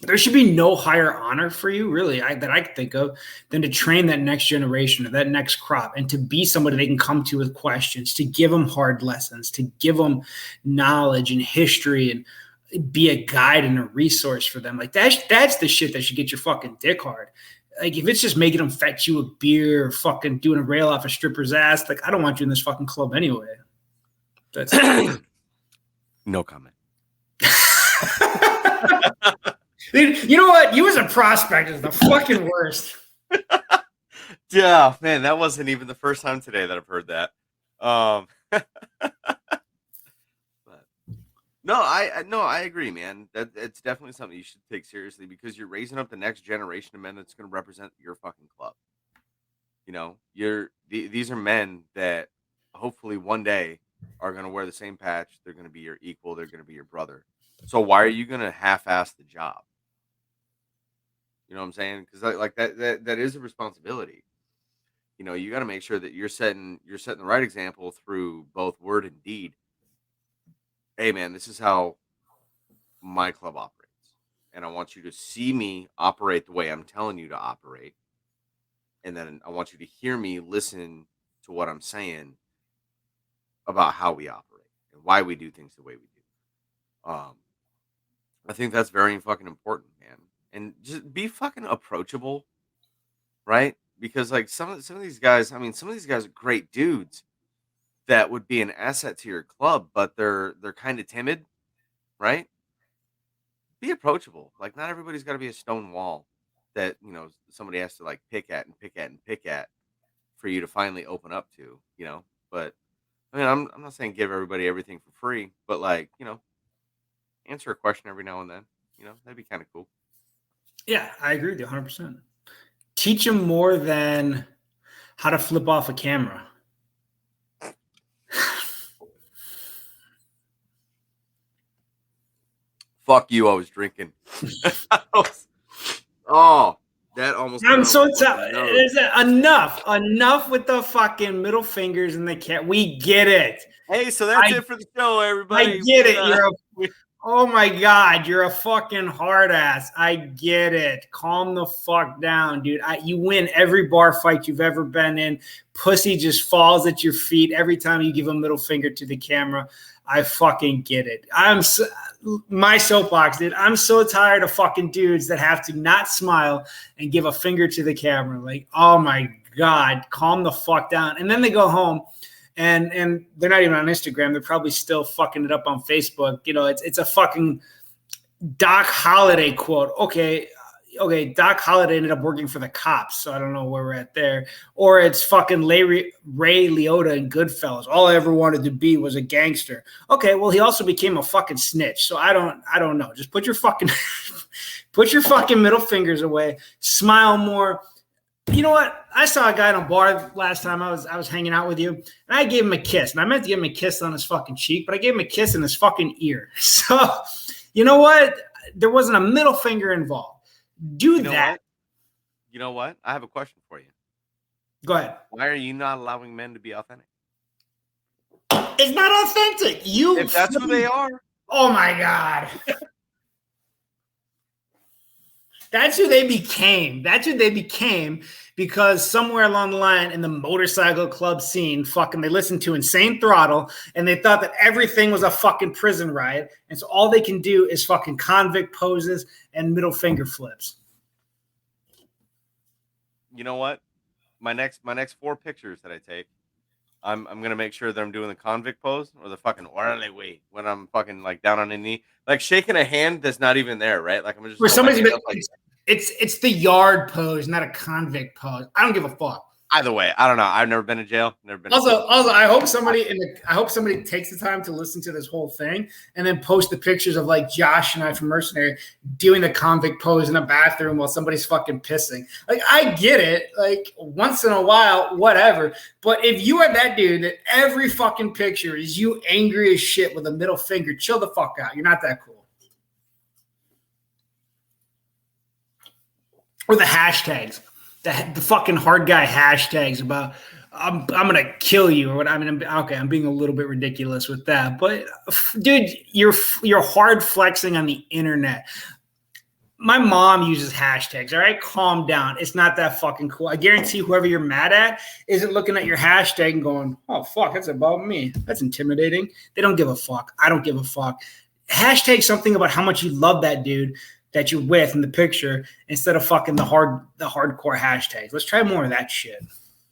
there should be no higher honor for you, really, that I can think of, than to train that next generation or that next crop, and to be somebody they can come to with questions, to give them hard lessons, to give them knowledge and history, and be a guide and a resource for them. Like, that's the shit that should get your fucking dick hard. Like, if it's just making them fetch you a beer or fucking doing a rail off a stripper's ass, like, I don't want you in this fucking club anyway. That's no comment. Dude, you know what? You as a prospect is the fucking worst. Yeah, man, that wasn't even the first time today that I've heard that. But no, I agree, man. That it's definitely something you should take seriously, because you're raising up the next generation of men that's going to represent your fucking club. These are men that hopefully one day are going to wear the same patch. They're going to be your equal. They're going to be your brother. So why are you going to half-ass the job? You know what I'm saying? Because like that is a responsibility. You got to make sure that you're setting the right example through both word and deed. Hey, man, this is how my club operates, and I want you to see me operate the way I'm telling you to operate, and then I want you to hear me listen to what I'm saying about how we operate and why we do things the way we do. I think that's very fucking important, man. And just be fucking approachable, right? Because like some of these guys, I mean, some of these guys are great dudes that would be an asset to your club, but they're kind of timid, right? Be approachable. Like, not everybody's got to be a stone wall that somebody has to like pick at for you to finally open up to. But I mean, I'm not saying give everybody everything for free, but like answer a question every now and then. That'd be kind of cool. Yeah, I agree with you 100%. Teach them more than how to flip off a camera. Fuck you, I was drinking. Oh, that almost. I'm so tired. Enough with the fucking middle fingers and the cat. We get it. Hey, so that's it for the show, everybody. I get it. Oh my God, you're a fucking hard ass. I get it. Calm the fuck down, dude. You win every bar fight you've ever been in. Pussy just falls at your feet every time you give a middle finger to the camera. I fucking get it. My soapbox, dude. I'm so tired of fucking dudes that have to not smile and give a finger to the camera. Like, oh my God, calm the fuck down. And then they go home. And they're not even on Instagram. They're probably still fucking it up on Facebook. It's a fucking Doc Holliday quote. Okay, Doc Holliday ended up working for the cops, so I don't know where we're at there. Or it's fucking Ray Liotta in Goodfellas. All I ever wanted to be was a gangster. Okay, well, he also became a fucking snitch. So I don't know. Just put your fucking middle fingers away. Smile more. You know what? I saw a guy in a bar last time I was hanging out with you, and I gave him a kiss. And I meant to give him a kiss on his fucking cheek, but I gave him a kiss in his fucking ear. So, you know what? There wasn't a middle finger involved. Do that. You know what? I have a question for you. Go ahead. Why are you not allowing men to be authentic? It's not authentic. If that's who they are. Oh my God. That's who they became. That's who they became because somewhere along the line in the motorcycle club scene, fucking they listened to Insane Throttle and they thought that everything was a fucking prison riot. And so all they can do is fucking convict poses and middle finger flips. You know what? My next 4 pictures that I take, I'm gonna make sure that I'm doing the convict pose or the fucking orale way when I'm fucking like down on a knee, like shaking a hand that's not even there, right? Like I'm just where somebody's like, it's the yard pose, not a convict pose. I don't give a fuck. Either way, I don't know. I've never been in jail. Never been. Also, I hope somebody takes the time to listen to this whole thing and then post the pictures of like Josh and I from Mercenary doing the convict pose in a bathroom while somebody's fucking pissing. Like, I get it, like once in a while, whatever. But if you are that dude that every fucking picture is you angry as shit with a middle finger, chill the fuck out. You're not that cool. Or the hashtags. The fucking hard guy hashtags about I'm gonna kill you or what. I mean, okay, I'm being a little bit ridiculous with that, but dude, you're hard flexing on the internet. My mom uses hashtags. All right, calm down. It's not that fucking cool. I guarantee whoever you're mad at isn't looking at your hashtag and going, "Oh fuck, that's about me. That's intimidating." They don't give a fuck. I don't give a fuck. Hashtag something about how much you love that dude that you're with in the picture instead of fucking the hardcore hashtags. Let's try more of that shit.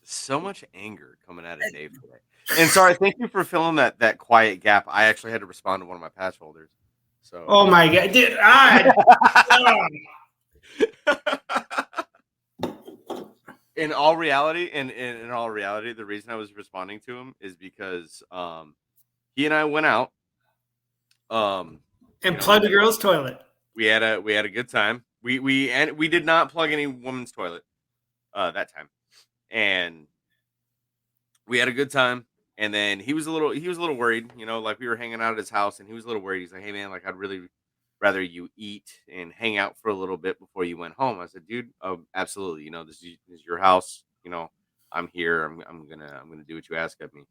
So much anger coming out of Dave today. And sorry, thank you for filling that quiet gap. I actually had to respond to one of my patch holders. So oh my god, dude! In all reality, the reason I was responding to him is because he and I went out and plugged the girl's toilet. We had a good time. We did not plug any woman's toilet that time, and we had a good time. And then he was a little worried, like we were hanging out at his house, and he was a little worried. He's like, "Hey man, like I'd really rather you eat and hang out for a little bit before you went home." I said, "Dude, absolutely. This is your house. I'm here. I'm gonna do what you ask of me."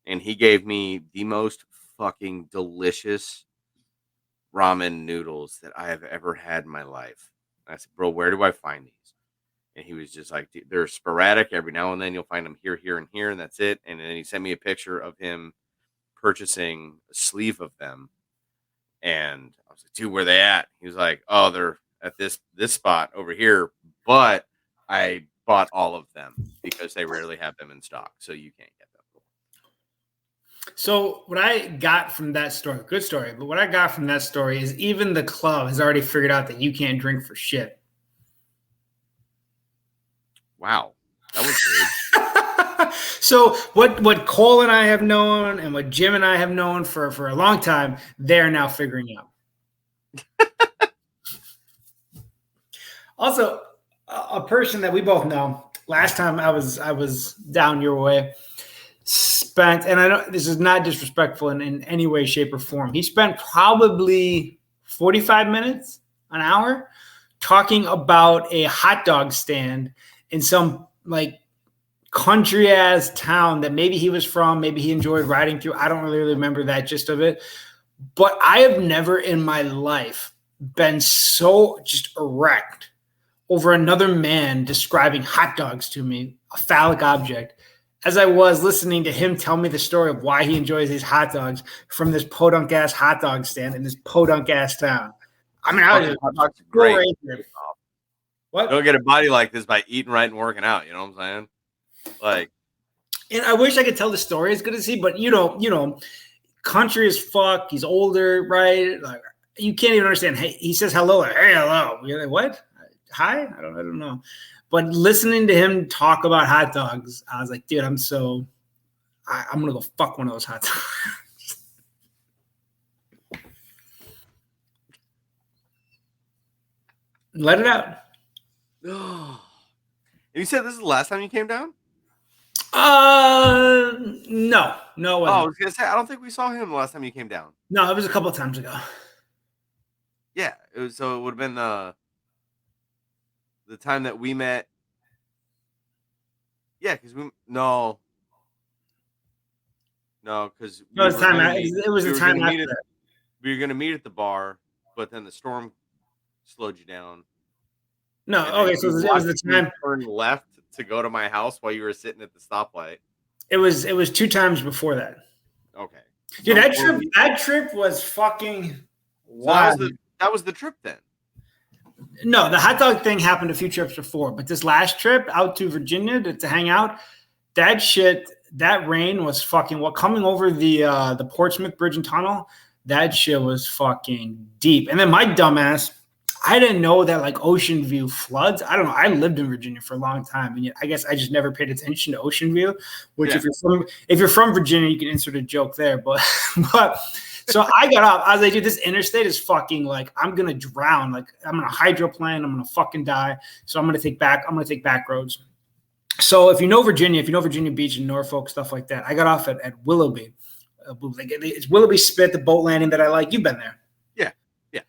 And he gave me the most fucking delicious ramen noodles that I have ever had in my life. And I said, "Bro, where do I find these?" And he was just like, "They're sporadic. Every now and then you'll find them here, and here, and that's it." And then he sent me a picture of him purchasing a sleeve of them. And I was like, "Dude, where they at?" He was like, "Oh, they're at this spot over here, but I bought all of them because they rarely have them in stock, so you can't get them." So what I got from that story, good story, but what I got from that story is even the club has already figured out that you can't drink for shit. Wow, that was weird. So what Cole and I have known and what Jim and I have known for a long time, they're now figuring out. Also, a person that we both know, last time I was down your way, spent, and I know this is not disrespectful in any way, shape, or form. He spent probably 45 minutes, an hour, talking about a hot dog stand in some like country ass town that maybe he was from, maybe he enjoyed riding through. I don't really remember that gist of it. But I have never in my life been so just erect over another man describing hot dogs to me, a phallic object, as I was listening to him tell me the story of why he enjoys these hot dogs from this podunk ass hot dog stand in this podunk ass town. I mean, I was just hot dogs are great. What? Don't get a body like this by eating right and working out. You know what I'm saying? Like, and I wish I could tell the story as good as he, but you know, country as fuck. He's older, right? Like, you can't even understand. Hey, he says hello. Like, hey, hello. You're like, what? Hi? I don't know. But listening to him talk about hot dogs, I was like, dude, I'm gonna go fuck one of those hot dogs. Let it out. And you said this is the last time you came down? No. Oh, I was gonna say I don't think we saw him the last time you came down. No, it was a couple of times ago. Yeah, it was. So it would have been the time that we met. Yeah, because because it was the time after that. We were going to meet at the bar, but then the storm slowed you down. No, and then okay, so you it was the watched me time. turn left to go to my house while you were sitting at the stoplight. It was 2 times before that. Okay. Dude, So that trip was fucking so that was wild. the trip then. No, the hot dog thing happened a few trips before, but this last trip out to Virginia to hang out, that rain was fucking coming over the Portsmouth Bridge and Tunnel. That shit was fucking deep. And then my dumbass, I didn't know that like Ocean View floods. I don't know. I lived in Virginia for a long time, and yet I guess I just never paid attention to Ocean View. Which, Yeah. if you're from Virginia, you can insert a joke there. But so I got up. I was like, dude, this interstate is fucking like I'm gonna drown. Like I'm gonna hydroplane. I'm gonna fucking die. So I'm gonna take back roads. So if you know Virginia Beach and Norfolk, stuff like that, I got off at Willoughby. It's Willoughby Spit, the boat landing that I like. You've been there. Yeah. Yeah.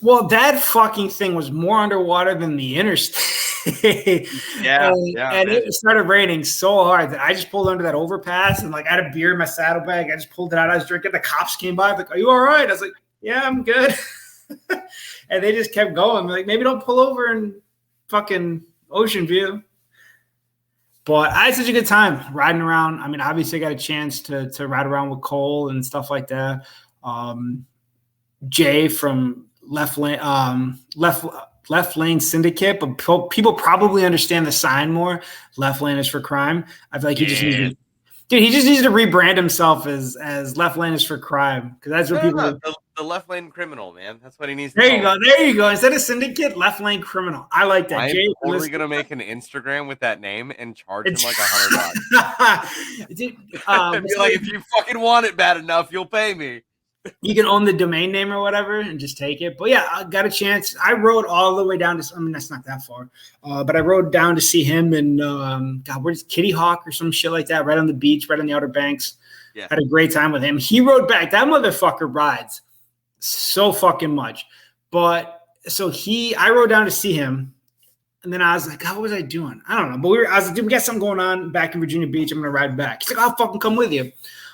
Well, that fucking thing was more underwater than the interstate. Yeah. And it started raining so hard that I just pulled under that overpass and like I had a beer in my saddlebag. I just pulled it out. I was drinking. The cops came by. Like, are you all right? I was like, yeah, I'm good. And they just kept going. Like, maybe don't pull over in fucking Ocean View. But I had such a good time riding around. I mean, obviously, I got a chance to ride around with Cole and stuff like that. Jay from Left Lane Syndicate, but people probably understand the sign more. Left Lane is for crime. I feel like he just needs to rebrand himself as Left Lane is for crime because that's what people. The left lane criminal, man. That's what he needs. There you go. Instead of syndicate, left lane criminal. I like that. I'm totally gonna make an Instagram with that name and charge him like $100. Be like, if you fucking want it bad enough, you'll pay me. You can own the domain name or whatever and just take it. But yeah, I got a chance. I rode all the way down to. I mean, that's not that far, but I rode down to see him in where's Kitty Hawk or some shit like that, right on the beach, right on the Outer Banks. Yeah, had a great time with him. He rode back. That motherfucker rides so fucking much. But so I rode down to see him, and then I was like, what was I doing? I don't know. But I was like, dude, we got something going on back in Virginia Beach. I'm gonna ride back. He's like, I'll fucking come with you.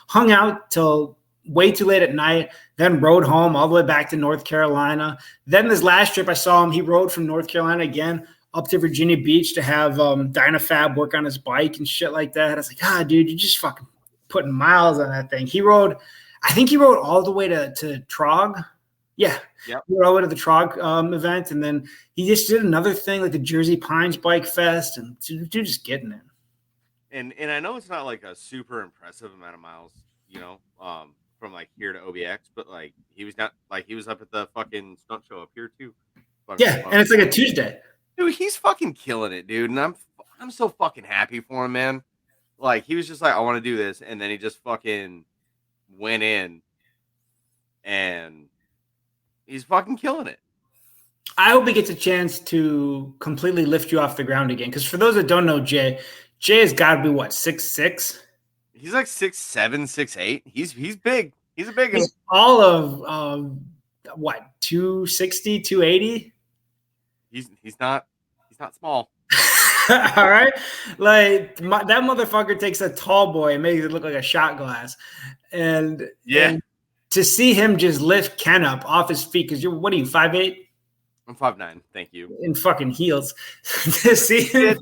Hung out till way too late at night, then rode home all the way back to North Carolina. Then this last trip I saw him, he rode from North Carolina again up to Virginia Beach to have Dynafab work on his bike and shit like that. I was like, dude, you're just fucking putting miles on that thing. I think he rode all the way to Trog. Yeah. Yep. He rode all the way to the Trog event. And then he just did another thing like the Jersey Pines Bike Fest. And dude just getting it. And I know it's not like a super impressive amount of miles, from like here to OBX, but like he was up at the fucking stunt show up here too. Yeah, and it's like a Tuesday. Dude, he's fucking killing it, dude. And I'm so fucking happy for him, man. Like he was just like, I want to do this, and then he just fucking went in and he's fucking killing it. I hope he gets a chance to completely lift you off the ground again. Because for those that don't know Jay has got to be what, 6'6"? He's like 6'7", 6'8". He's big. He's a big one. He's all of what, 260, 280? He's not small. All right, like that motherfucker takes a tall boy and makes it look like a shot glass, and to see him just lift Ken up off his feet because what are you, 5'8"? I'm 5'9". Thank you. In fucking heels. To see him,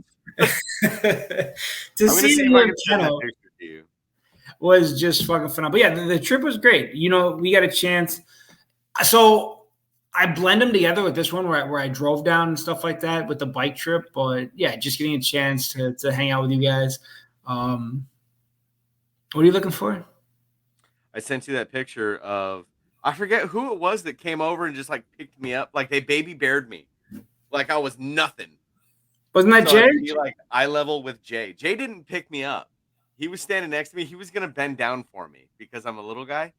was just fucking phenomenal. But yeah, the trip was great. We got a chance. So I blend them together with this one where I drove down and stuff like that with the bike trip. But yeah, just getting a chance to hang out with you guys. What are you looking for? I sent you that picture of, I forget who it was that came over and just like picked me up. Like they baby beared me. Like I was nothing. Wasn't that Jay? Like eye level with Jay. Jay didn't pick me up. He was standing next to me. He was going to bend down for me because I'm a little guy.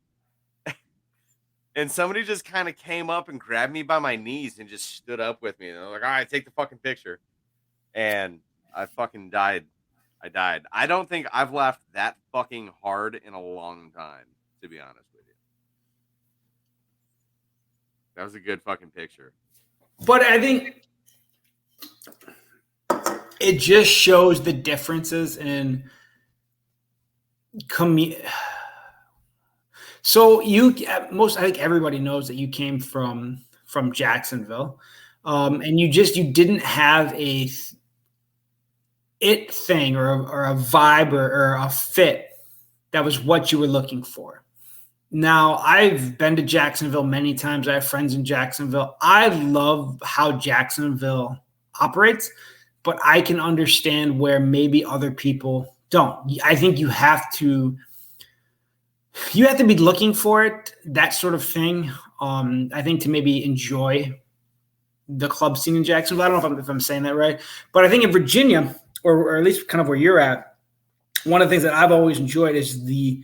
And somebody just kind of came up and grabbed me by my knees and just stood up with me. And they're like, all right, take the fucking picture. And I fucking died. I died. I don't think I've laughed that fucking hard in a long time, to be honest with you. That was a good fucking picture. But I think it just shows the differences in So I think everybody knows that you came from Jacksonville. and you didn't have it thing or a vibe or a fit that was what you were looking for. Now, I've been to Jacksonville many times. I have friends in Jacksonville. I love how Jacksonville operates, but I can understand where maybe other people don't. I think you have to be looking for it, that sort of thing. I think to maybe enjoy the club scene in Jacksonville. I don't know if I'm saying that right, but I think in Virginia, or at least kind of where you're at, one of the things that I've always enjoyed is the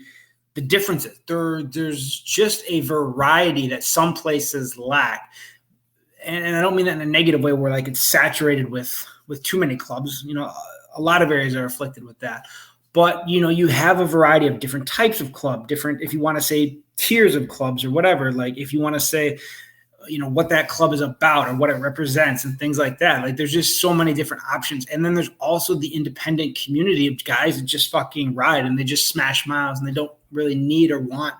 differences. There's just a variety that some places lack, and I don't mean that in a negative way where like it's saturated with too many clubs. A lot of areas are afflicted with that, but you have a variety of different types of club, different, if you want to say, tiers of clubs or whatever. Like if you want to say, what that club is about or what it represents and things like that. Like there's just so many different options. And then there's also the independent community of guys that just fucking ride and they just smash miles and they don't really need or want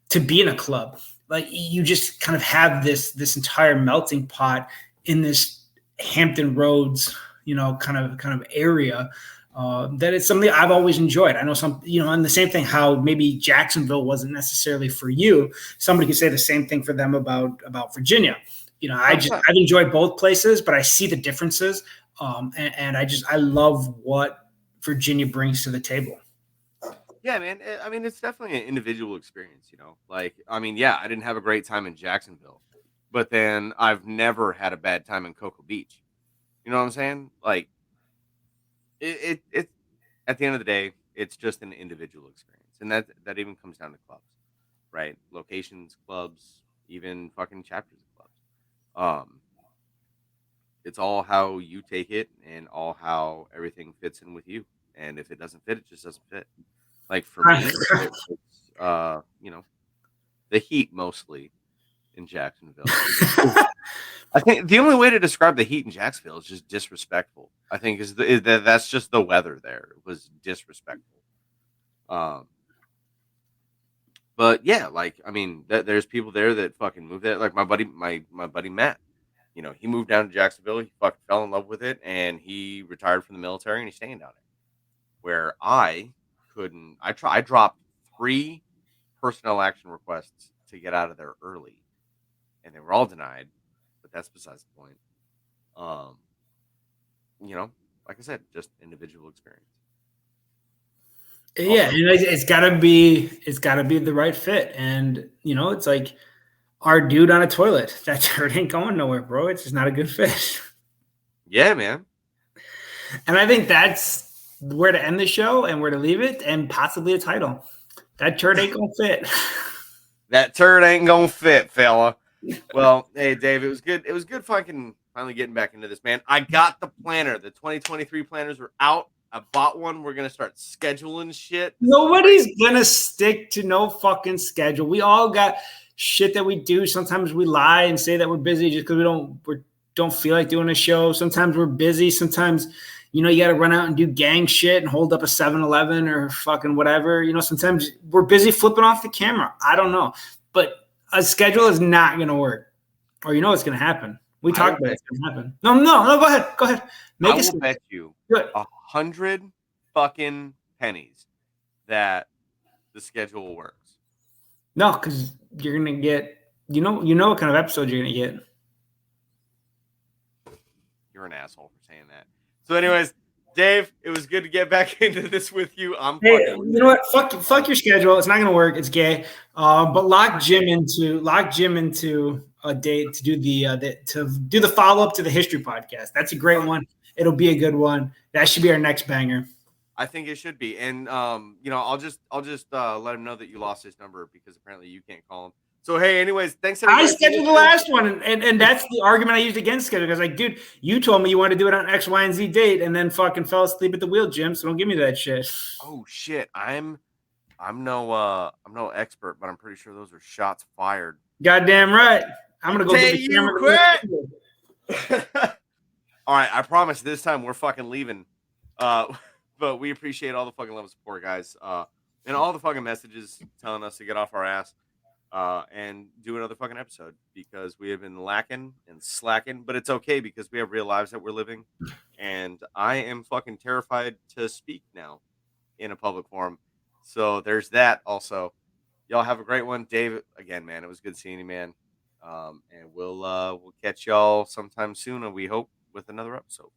to be in a club. Like you just kind of have this entire melting pot in this Hampton Roads, kind of area. That it's something I've always enjoyed. I know and the same thing, how maybe Jacksonville wasn't necessarily for you. Somebody could say the same thing for them about Virginia. I've enjoyed both places, but I see the differences. And I love what Virginia brings to the table. Yeah, man. I mean, it's definitely an individual experience, Like, I mean, yeah, I didn't have a great time in Jacksonville, but then I've never had a bad time in Cocoa Beach. You know what I'm saying? Like, it at the end of the day, it's just an individual experience, and that even comes down to clubs, right? Locations, clubs, even fucking chapters of clubs. It's all how you take it, and all how everything fits in with you. And if it doesn't fit, it just doesn't fit. Like for me, it's the heat mostly in Jacksonville. I think the only way to describe the heat in Jacksonville is just disrespectful. I think that's just the weather there. It was disrespectful. But yeah, like I mean, there's people there that fucking moved there. Like my buddy Matt. He moved down to Jacksonville. He fucking fell in love with it, and he retired from the military, and he's staying down there. Where I couldn't. I dropped 3 personnel action requests to get out of there early, and they were all denied. But that's besides the point. Like I said, just individual experience. Yeah, and it's gotta be the right fit. And it's like our dude on a toilet. That turd ain't going nowhere, bro. It's just not a good fit. Yeah, man. And I think that's where to end the show and where to leave it, and possibly a title. That turd ain't gonna fit. That turd ain't gonna fit, fella. Well, hey, Dave, it was good. It was good fucking finally getting back into this, man. I got the planner. The 2023 planners are out. I bought one. We're gonna start scheduling shit. Nobody's gonna stick to no fucking schedule. We all got shit that we do. Sometimes we lie and say that we're busy just because we don't feel like doing a show. Sometimes we're busy. Sometimes you got to run out and do gang shit and hold up a 7-Eleven or fucking whatever. Sometimes we're busy flipping off the camera. I don't know. But a schedule is not going to work. Or it's going to happen. We talked about it's going to happen. No, go ahead. Go ahead. I will bet you 100 fucking pennies that the schedule works. No, because you're going to get, what kind of episode you're going to get. You're an asshole for saying that. So anyways, Dave, it was good to get back into this with you. Hey, you know what? Fuck your schedule. It's not going to work. It's gay. But lock Jim into a date to do the follow up to the history podcast. That's a great one. It'll be a good one. That should be our next banger. I think it should be. And I'll just let him know that you lost his number because apparently you can't call him. So, hey, anyways, thanks. I scheduled the last one, and that's the argument I used against scheduling. I was like, dude, you told me you wanted to do it on X, Y, and Z date, and then fucking fell asleep at the wheel, Jim. So don't give me that shit. Oh shit, I'm no expert, but I'm pretty sure those are shots fired. Goddamn right. I'm gonna go get the camera. All right, I promise this time we're fucking leaving. But we appreciate all the fucking love and support, guys, and all the fucking messages telling us to get off our ass. and do another fucking episode because we have been lacking and slacking, but it's okay because we have real lives that we're living. And I am fucking terrified to speak now in a public forum. So there's that also. Y'all have a great one. Dave, again, man, it was good seeing you, man. And we'll catch y'all sometime soon, and we hope with another episode.